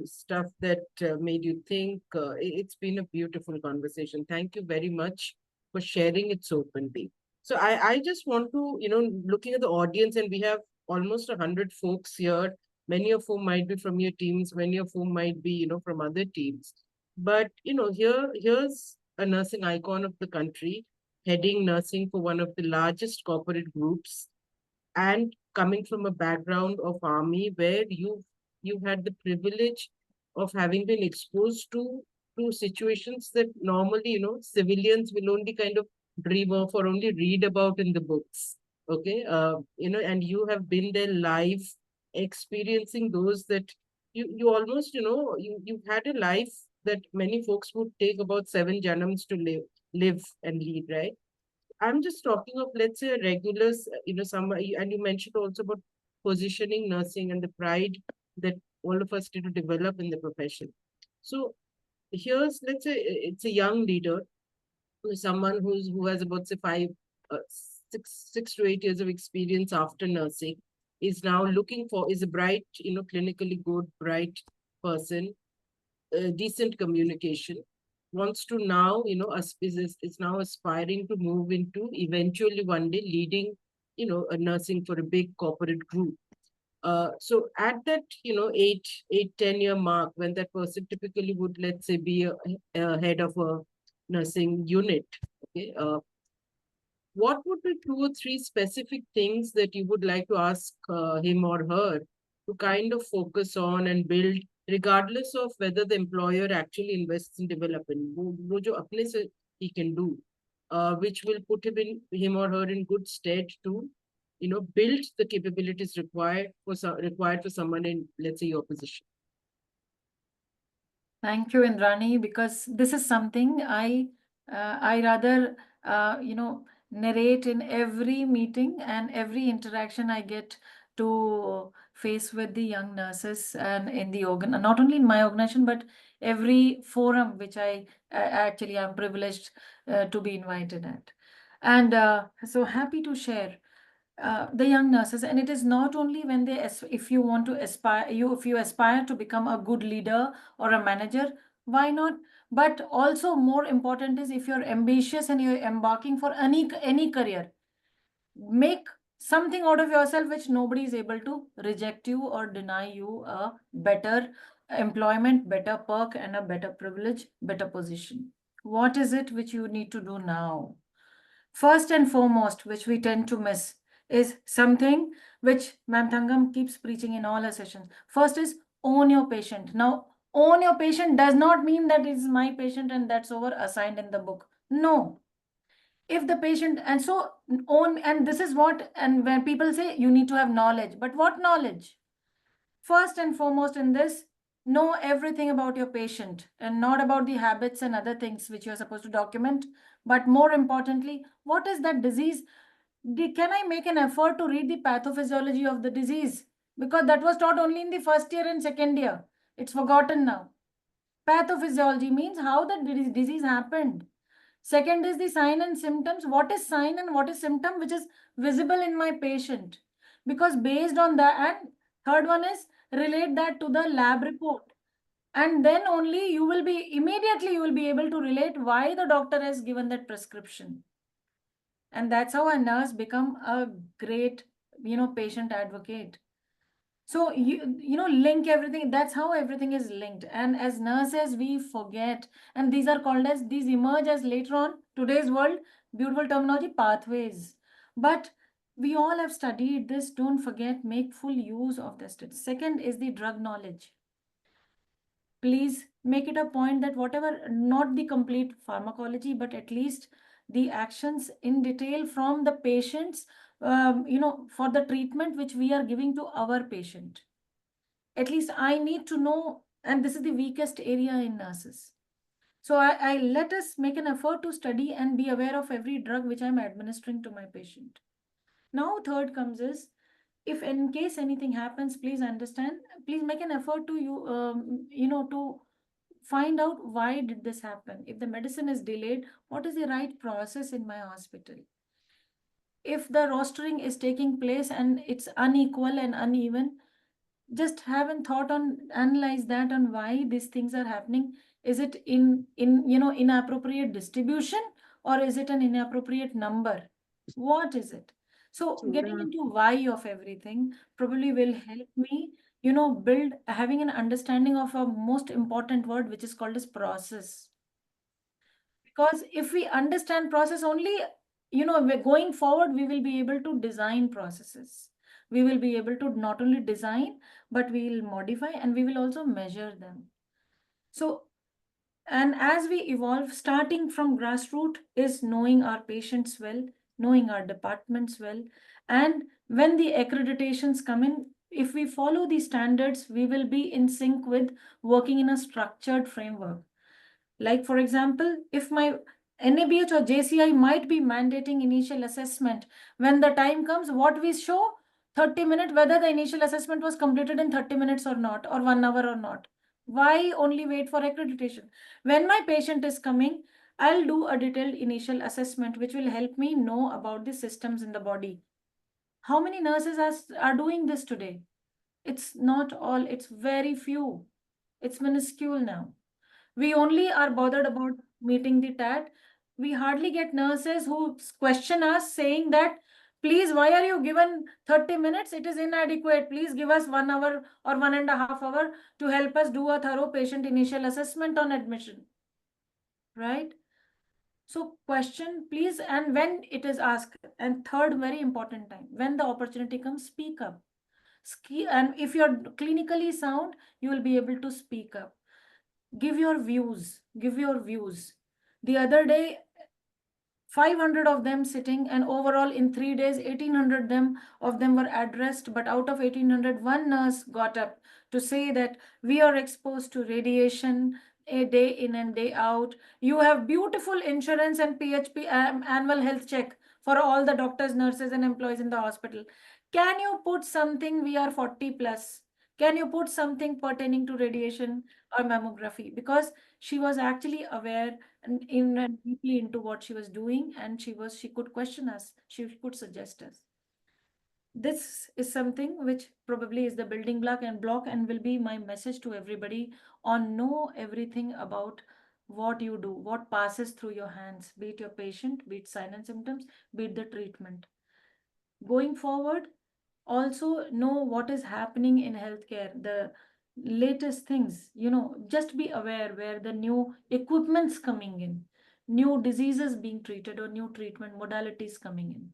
stuff that made you think. It's been a beautiful conversation. Thank you very much for sharing it so openly. So I just want to looking at the audience, and we have almost 100 folks here. Many of whom might be from your teams, many of whom might be from other teams. But here's a nursing icon of the country, heading nursing for one of the largest corporate groups, and coming from a background of army where you've had the privilege of having been exposed to situations that normally civilians will only kind of dream of or only read about in the books. Okay, and you have been there live, experiencing those that you almost you've had a life that many folks would take about 7 janams to live and lead, right? I'm just talking of, let's say, a regular, somebody, and you mentioned also about positioning nursing and the pride that all of us need to develop in the profession. So here's, let's say it's a young leader, someone who has about say six to 8 years of experience after nursing, is now looking for, is a bright, clinically good, bright person, decent communication, wants to now, is now aspiring to move into eventually one day leading, a nursing for a big corporate group. So at that, 10 year mark, when that person typically would, let's say, be a head of a nursing unit, okay, what would be 2 or 3 specific things that you would like to ask him or her to kind of focus on and build, regardless of whether the employer actually invests in development, wo jo apne se he can do, which will put him or her in good stead to, build the capabilities required for someone in, let's say, your position. Thank you, Indrani, because this is something I rather narrate in every meeting and every interaction I get to face with the young nurses and in the not only in my organization but every forum which I actually am privileged to be invited at, and so happy to share the young nurses. And it is not only when they if you want to aspire, if you aspire to become a good leader or a manager, why not? But also more important is if you're ambitious and you're embarking for any career, make something out of yourself which nobody is able to reject you or deny you a better employment, better perk, and a better privilege, better position. What is it which you need to do now? First and foremost, which we tend to miss, is something which Ma'am Thangam keeps preaching in all her sessions. First is own your patient. Now, own your patient does not mean that it is my patient and that's over assigned in the book. No. If the patient, and so own, and this is what, and when people say you need to have knowledge, but what knowledge? First and foremost in this, know everything about your patient and not about the habits and other things which you're supposed to document, but more importantly, what is that disease? Can I make an effort to read the pathophysiology of the disease? Because that was taught only in the first year and second year. It's forgotten now. Pathophysiology means how the disease happened. Second is the sign and symptoms. What is sign and what is symptom which is visible in my patient? Because based on that, and third one is relate that to the lab report. And then only you will be able to relate why the doctor has given that prescription. And that's how a nurse become a great, patient advocate. So link everything. That's how everything is linked. And as nurses, we forget, and these emerge as later on today's world, beautiful terminology, pathways. But we all have studied this. Don't forget, make full use of this. Second is the drug knowledge. Please make it a point that whatever, not the complete pharmacology, but at least the actions in detail from the patients, for the treatment which we are giving to our patient. At least I need to know, and this is the weakest area in nurses. So I let us make an effort to study and be aware of every drug which I'm administering to my patient. Now, third comes is, if in case anything happens, please understand, please make an effort to to find out why did this happen. If the medicine is delayed, what is the right process in my hospital? If the rostering is taking place and it's unequal and uneven, just haven't thought on analyze that on why these things are happening. Is it in inappropriate distribution, or is it an inappropriate number? What is it? So getting into why of everything probably will help me, build having an understanding of a most important word, which is called as process. Because if we understand process only, we're going forward, we will be able to design processes. We will be able to not only design, but we will modify and we will also measure them. So, and as we evolve, starting from grassroots is knowing our patients well, knowing our departments well. And when the accreditations come in, if we follow the standards, we will be in sync with working in a structured framework. Like, for example, if my NABH or JCI might be mandating initial assessment, when the time comes, what we show, 30 minutes, whether the initial assessment was completed in 30 minutes or not, or 1 hour or not. Why only wait for accreditation? When my patient is coming, I'll do a detailed initial assessment, which will help me know about the systems in the body. How many nurses are doing this today? It's not all, it's very few. It's minuscule now. We only are bothered about meeting the TAT. We hardly get nurses who question us saying that, please, why are you given 30 minutes? It is inadequate. Please give us 1 hour or 1.5 hours to help us do a thorough patient initial assessment on admission. Right? So question, please, and when it is asked, and third, very important time, when the opportunity comes, speak up. And if you're clinically sound, you will be able to speak up. Give your views. Give your views. The other day, 500 of them sitting, and overall in 3 days 1800 of them were addressed, but out of 1800 one nurse got up to say that we are exposed to radiation a day in and day out. You have beautiful insurance and PHP annual health check for all the doctors, nurses and employees in the hospital. Can you put something, we are 40 plus, can you put something pertaining to radiation or mammography? Because she was actually aware and deeply into what she was doing, and she could question us, she could suggest us. This is something which probably is the building block and will be my message to everybody on know everything about what you do, what passes through your hands, be it your patient, be it sign and symptoms, be it the treatment. Going forward, also know what is happening in healthcare, the latest things, just be aware where the new equipment's coming in, new diseases being treated or new treatment modalities coming in.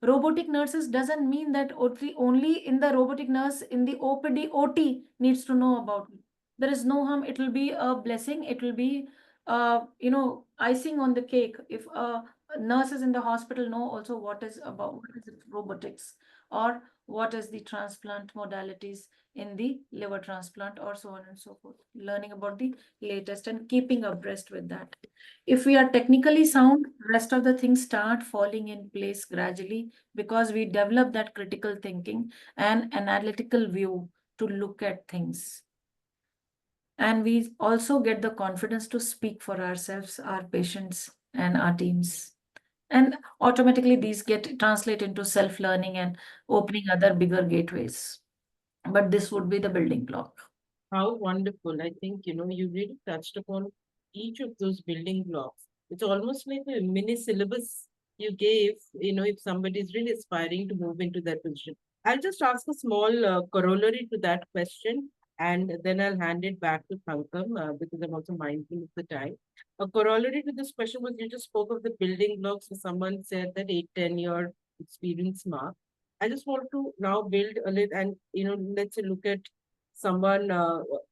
Robotic nurses doesn't mean that only in the robotic nurse in the OPD OT needs to know about it. There is no harm. It will be a blessing. It will be icing on the cake if nurses in the hospital know also what is robotics, or what is the transplant modalities in the liver transplant, or so on and so forth. Learning about the latest and keeping abreast with that. If we are technically sound, rest of the things start falling in place gradually, because we develop that critical thinking and analytical view to look at things. And we also get the confidence to speak for ourselves, our patients, and our teams. And automatically these get translate into self-learning and opening other bigger gateways. But this would be the building block. How wonderful. I think, you really touched upon each of those building blocks. It's almost like a mini syllabus you gave, if somebody is really aspiring to move into that position. I'll just ask a small corollary to that question, and then I'll hand it back to Thankam because I'm also mindful of the time. A corollary to this question was, you just spoke of the building blocks, and someone said that 8-10 year experience mark. I just want to now build a little, and let's say look at someone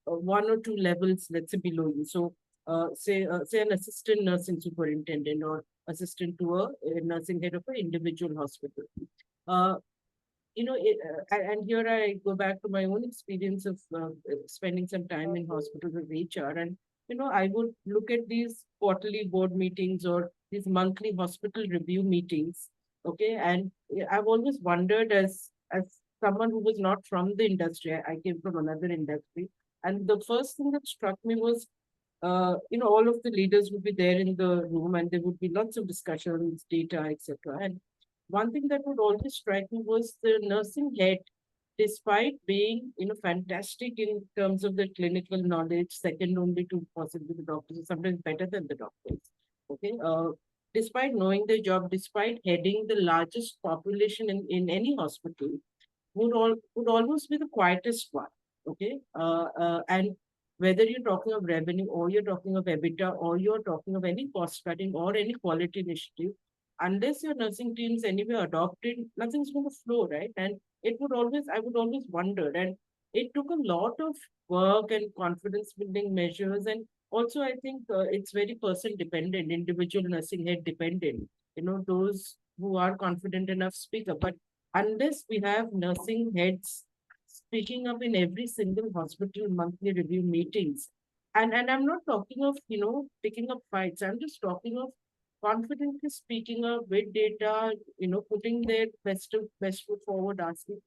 one or two levels, let's say, below you. So, say an assistant nursing superintendent or assistant to a nursing head of an individual hospital. Uh, and here I go back to my own experience of spending some time in hospitals with HR, and I would look at these quarterly board meetings or these monthly hospital review meetings. Okay, and I've always wondered, as someone who was not from the industry, I came from another industry, and the first thing that struck me was, all of the leaders would be there in the room, and there would be lots of discussions, data, etc. And one thing that would always strike me was the nursing head, despite being, fantastic in terms of the clinical knowledge, second only to possibly the doctors, sometimes better than the doctors. Okay. Despite knowing their job, despite heading the largest population in any hospital, would almost be the quietest one. Okay. And whether you're talking of revenue, or you're talking of EBITDA, or you're talking of any cost cutting or any quality initiative, unless your nursing teams anyway adopted, nothing's going to flow, right? And I would always wonder. And it took a lot of work and confidence building measures. And also, I think it's very person dependent, individual nursing head dependent. Those who are confident enough speak up. But unless we have nursing heads speaking up in every single hospital monthly review meetings, and I'm not talking of, picking up fights. I'm just talking of confidently speaking up with data, putting their best foot forward, asking.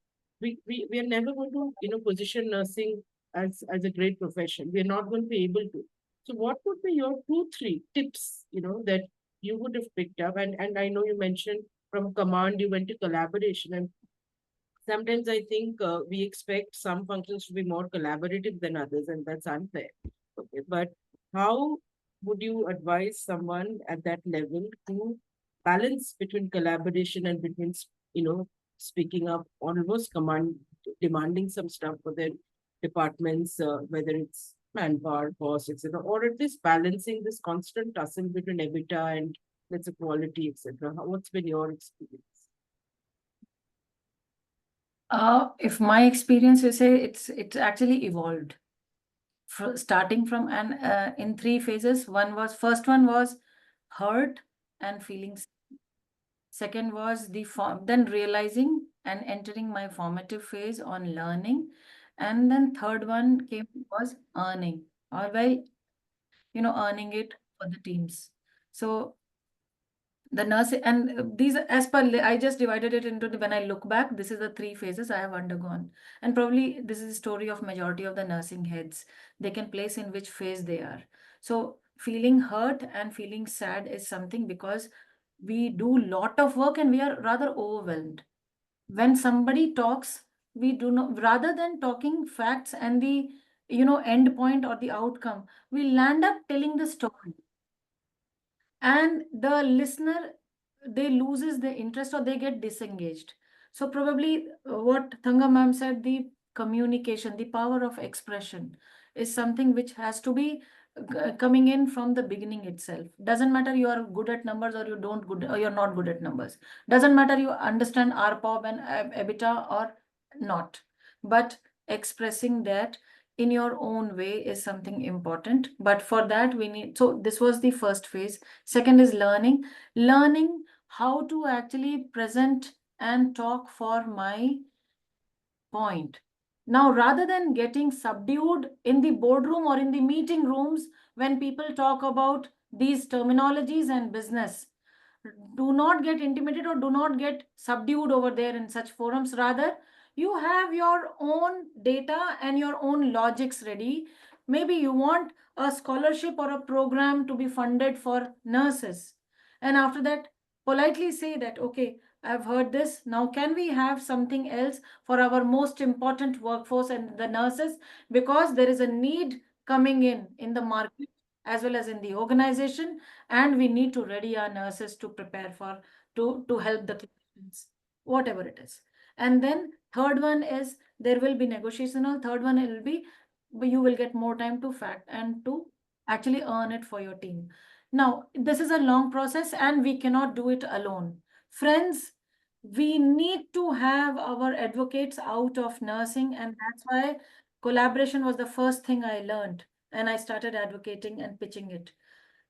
we are never going to, position nursing as a great profession. We are not going to be able to. So what would be your 2, 3 tips, that you would have picked up? And I know you mentioned from command you went to collaboration, and sometimes I think we expect some functions to be more collaborative than others, and that's unfair. Okay, but how would you advise someone at that level to balance between collaboration and between, speaking up, almost demanding some stuff for their departments, whether it's manpower, cost, etc., or at least balancing this constant tussle between EBITDA and let's say quality, etc. What's been your experience? If my experience, you say it's actually evolved. Starting from in 3 phases. First one was hurt and feelings. Second was then realizing and entering my formative phase on learning. And then third one was earning, or earning it for the teams. So the nurse, and these, as per I just divided it into when I look back, this is the 3 phases I have undergone. And probably this is the story of majority of the nursing heads. They can place in which phase they are. So feeling hurt and feeling sad is something because we do lot of work and we are rather overwhelmed. When somebody talks, we do not, rather than talking facts and the end point or the outcome, we land up telling the story, and the listener, they loses the interest or they get disengaged. So probably what Thanga ma'am said, the communication, the power of expression is something which has to be coming in from the beginning itself. Doesn't matter you are good at numbers or you don't good or you're not good at numbers. Doesn't matter you understand RPOB and EBITDA or not, but expressing that in your own way is something important. But for that we need, so this was the first phase. Second is learning how to actually present and talk for my point. Now, rather than getting subdued in the boardroom or in the meeting rooms when people talk about these terminologies and business, do not get intimidated or do not get subdued over there in such forums. Rather, you have your own data and your own logics ready. Maybe you want a scholarship or a program to be funded for nurses. And after that, politely say that, okay, I've heard this. Now, can we have something else for our most important workforce and the nurses? Because there is a need coming in the market as well as in the organization, and we need to ready our nurses to prepare for to help the clinicians, whatever it is. And then third one is there will be negotiational. Third one will be you will get more time to fact and to actually earn it for your team. Now, this is a long process and we cannot do it alone. Friends, we need to have our advocates out of nursing, and that's why collaboration was the first thing I learned, and I started advocating and pitching it.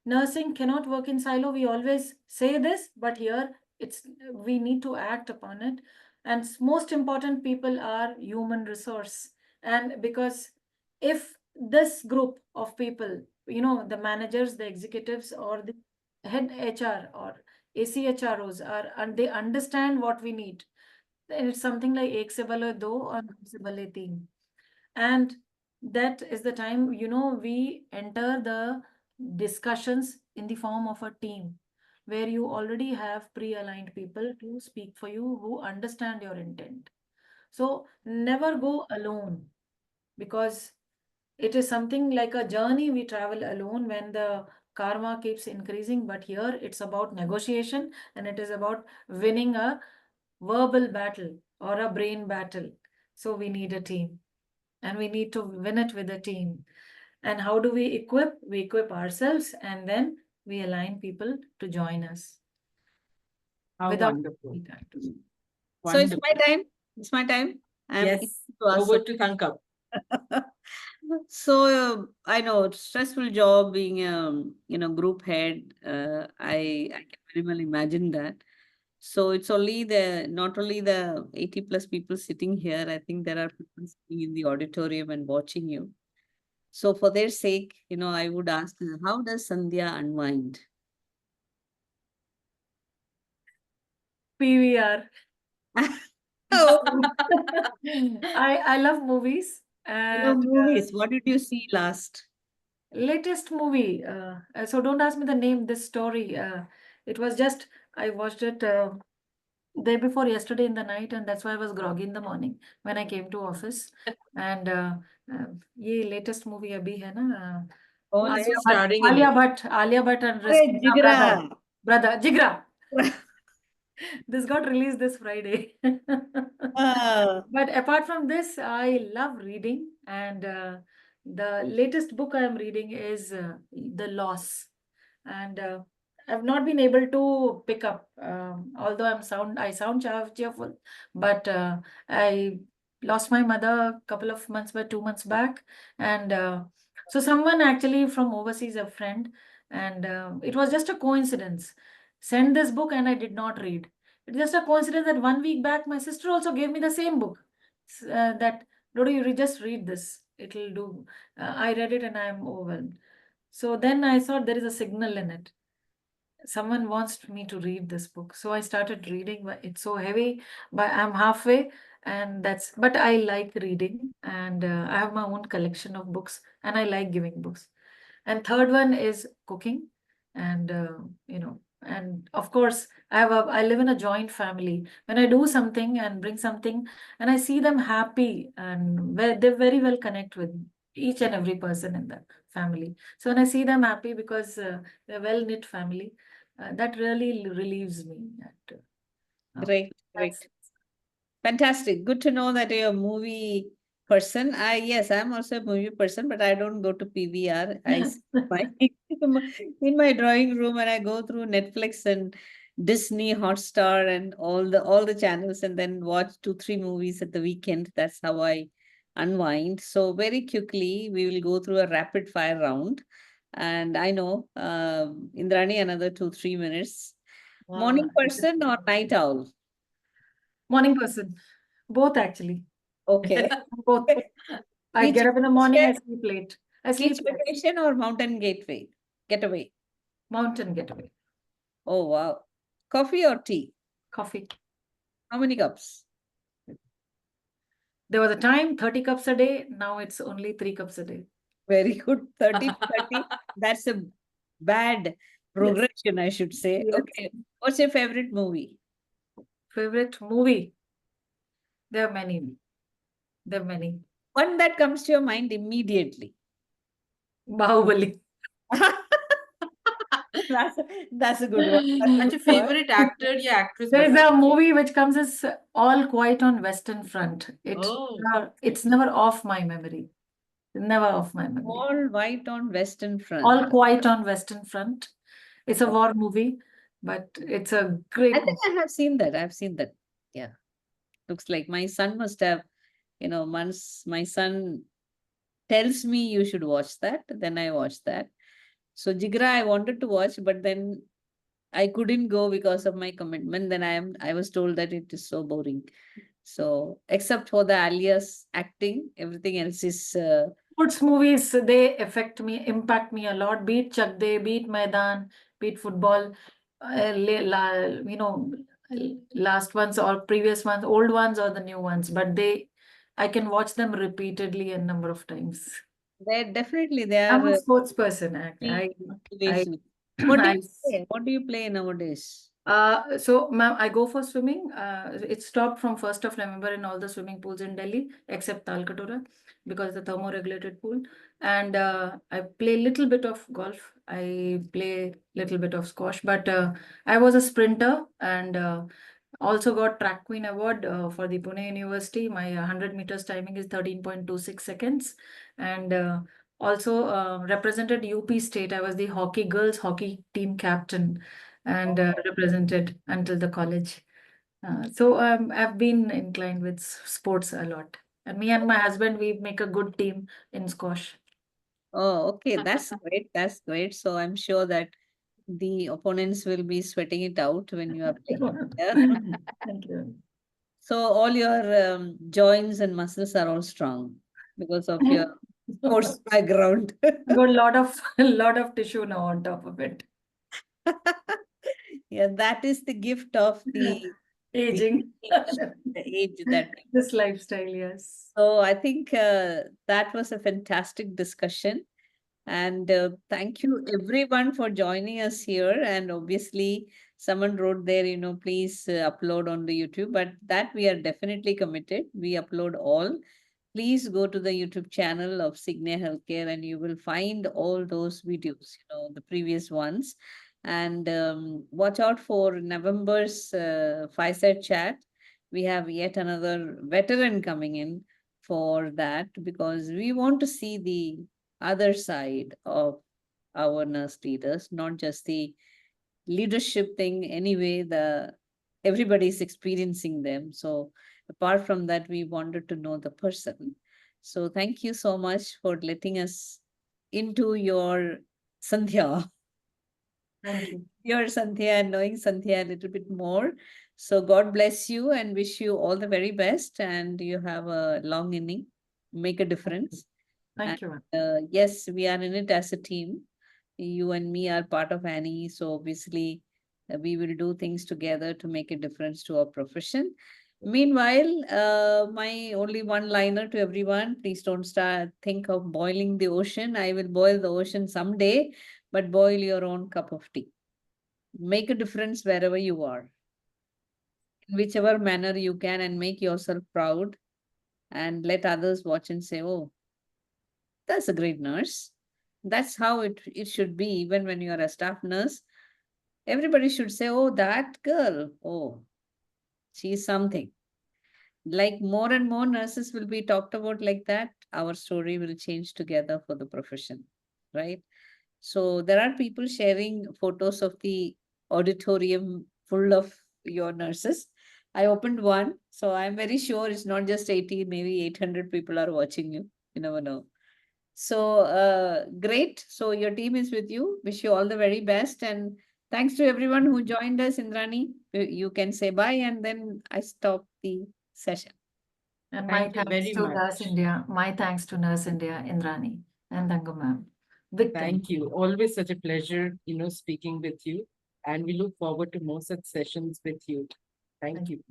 Nursing cannot work in silo. We always say this, but here it's we need to act upon it. And most important people are human resource. And because if this group of people, the managers, the executives, or the head HR or ACHROs are, and they understand what we need, then it's something like ek se bale do or do se bale teen. And that is the time, we enter the discussions in the form of a team where you already have pre-aligned people to speak for you who understand your intent. So never go alone, because it is something like a journey we travel alone when the karma keeps increasing. But here it's about negotiation and it is about winning a verbal battle or a brain battle. So we need a team and we need to win it with a team. And how do we equip? We equip ourselves and then we align people to join us. How Without wonderful. So it's Wonderful. my time. It's my time. Yes. To ask Over to Thankap. So I know it's stressful job being group head. I can very well imagine that. So it's only not only the 80 plus people sitting here. I think there are people sitting in the auditorium and watching you. So for their sake, I would ask, how does Sandhya unwind? PVR. Oh, I love movies you know, and movies. What did you see last? latest movie. So don't ask me the name. This story. It was just I watched it day before yesterday in the night, and that's why I was groggy in the morning when I came to office. And ये latest movie अभी है ना कौन Who's है? starring in it? Alia Bhatt and अरे Rizwana जिगरा. brother Jigra. This got released this Friday. Ah, But apart from this, I love reading, and the latest book I am reading is The Loss, and I've not been able to pick up. Although I sound cheerful, but I lost my mother a couple of months, but 2 months back, and so someone actually from overseas, a friend, and it was just a coincidence, sent this book, and I did not read. It's just a coincidence that 1 week back, my sister also gave me the same book. That, Dodo, just read this. It'll do. I read it and I'm overwhelmed. So then I thought there is a signal in it. Someone wants me to read this book. So I started reading, but it's so heavy, but I'm halfway. And but I like reading, and I have my own collection of books, and I like giving books. And third one is cooking, and and of course I live in a joint family. When I do something and bring something, and I see them happy, and they very well connect with each and every person in the family. So when I see them happy because they're well knit family, that really relieves me. great, That's great. Fantastic. Good to know that you're a movie person. Yes, I'm also a movie person, but I don't go to PVR. I sit my in my drawing room and I go through Netflix and Disney, Hotstar, and all the channels, and then watch 2, 3 movies at the weekend. That's how I unwind. So very quickly, we will go through a rapid fire round. And I know, Indrani, another 2, 3 minutes. Morning person or night owl? morning person. Both actually. Okay. Both. I Beach get up in the morning, I vacation, sleep late. I beach sleep late. vacation or mountain gateway? Getaway. Mountain getaway. Oh, wow. Coffee or tea? Coffee. How many cups? There was a time 30 cups a day. Now it's only 3 cups a day. Very good. 30, 30. That's a bad Yes. progression, I should say. Yes. Okay. What's your favorite movie? Favorite movie? There are many. There are many. One that comes to your mind immediately. Bahubali. That's a good one. That's a What's good your one. favorite actor या actress? There is बता a दीजिए. movie which comes as All Quiet on Western Front. Oh. It's never off my memory. Never off my memory. All White on Western Front. All Quiet on Western Front. It's a war movie, but it's a I great think movie. I have seen that. I've seen that. Yeah. Looks like my son must have, once my son tells me you should watch that, then I watch that. So Jigra, I wanted to watch, but then I couldn't go because of my commitment. Then I was told that it is so boring. So except for the alias acting, everything else is Sports movies, they impact me a lot. Beat Chak De, beat Maidan, beat football. You know, last ones or previous ones, old ones or the new ones, but I can watch them repeatedly a number of times. they I'm a are sports person. I, motivational. What do I you play? What do you play nowadays? So, ma'am, I go for swimming. It stopped from 1st of November in all the swimming pools in Delhi, except Talkatora, because the thermo-regulated pool. And I play little bit of golf. I play little bit of squash, but I was a sprinter and also got track queen award for the Pune University. My 100 meters timing is 13.26 seconds. And also represented UP state. I was the hockey girls hockey team captain and represented until the college. So I've been inclined with sports a lot. And me and my husband, we make a good team in squash. Oh, okay. That's great. That's great. So I'm sure that the opponents will be sweating it out when you are playing. Yeah. Thank you. So all your joints and muscles are all strong because of your sports background. I got a lot of a lot of tissue now on top of it. Yeah, that is the gift of the Aging. the age that. This lifestyle, yes. So I think that was a fantastic discussion. And thank you everyone for joining us here. And obviously, someone wrote there, please upload on the YouTube, but that we are definitely committed. We upload all. Please go to the YouTube channel of Signia Healthcare and you will find all those videos, the previous ones. And watch out for November's Fireside Chat. We have yet another veteran coming in for that because we want to see the other side of our nurse leaders, not just the leadership thing. Anyway, everybody's experiencing them. So apart from that, we wanted to know the person. So thank you so much for letting us into your Sandhya. Thank you. Your Sandhya and knowing Sandhya a little bit more. So God bless you and wish you all the very best. And you have a long inning. Make a difference. Thank you. Yes, we are in it as a team. You and me are part of Annie. So obviously, we will do things together to make a difference to our profession. Meanwhile, my only one liner to everyone, please don't think of boiling the ocean. I will boil the ocean someday, but boil your own cup of tea. Make a difference wherever you are, in whichever manner you can, and make yourself proud and let others watch and say, oh, that's a great nurse. That's how it should be. Even when you're a staff nurse, everybody should say, oh, that girl, oh, she's something. Like more and more nurses will be talked about like that, our story will change together for the profession, right? So there are people sharing photos of the auditorium full of your nurses. I opened one, so I'm very sure it's not just 80, maybe 800 people are watching you. You never know. So great. So your team is with you. Wish you all the very best. And thanks to everyone who joined us, Indrani. You can say bye and then I stop the session. And my Thank you thanks very to Nurse much. India. My thanks to Nurse India, Indrani and Dangu ma'am. Big Thank you. Always such a pleasure, speaking with you. And we look forward to more such sessions with you. Thank you.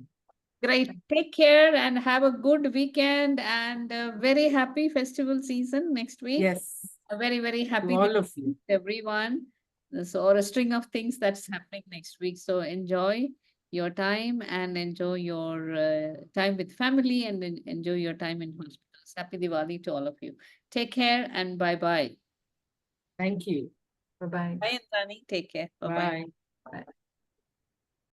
Great. Take care and have a good weekend and a very happy festival season next week. Yes. A very, very happy To all of you. everyone. So, or a string of things that's happening next week. So enjoy your time and enjoy your time with family and enjoy your time in hospitals. Happy Diwali to all of you. Take care and bye-bye. Thank you. Bye-bye. Bye, Anthony. Take care. Bye-bye. Bye. Bye.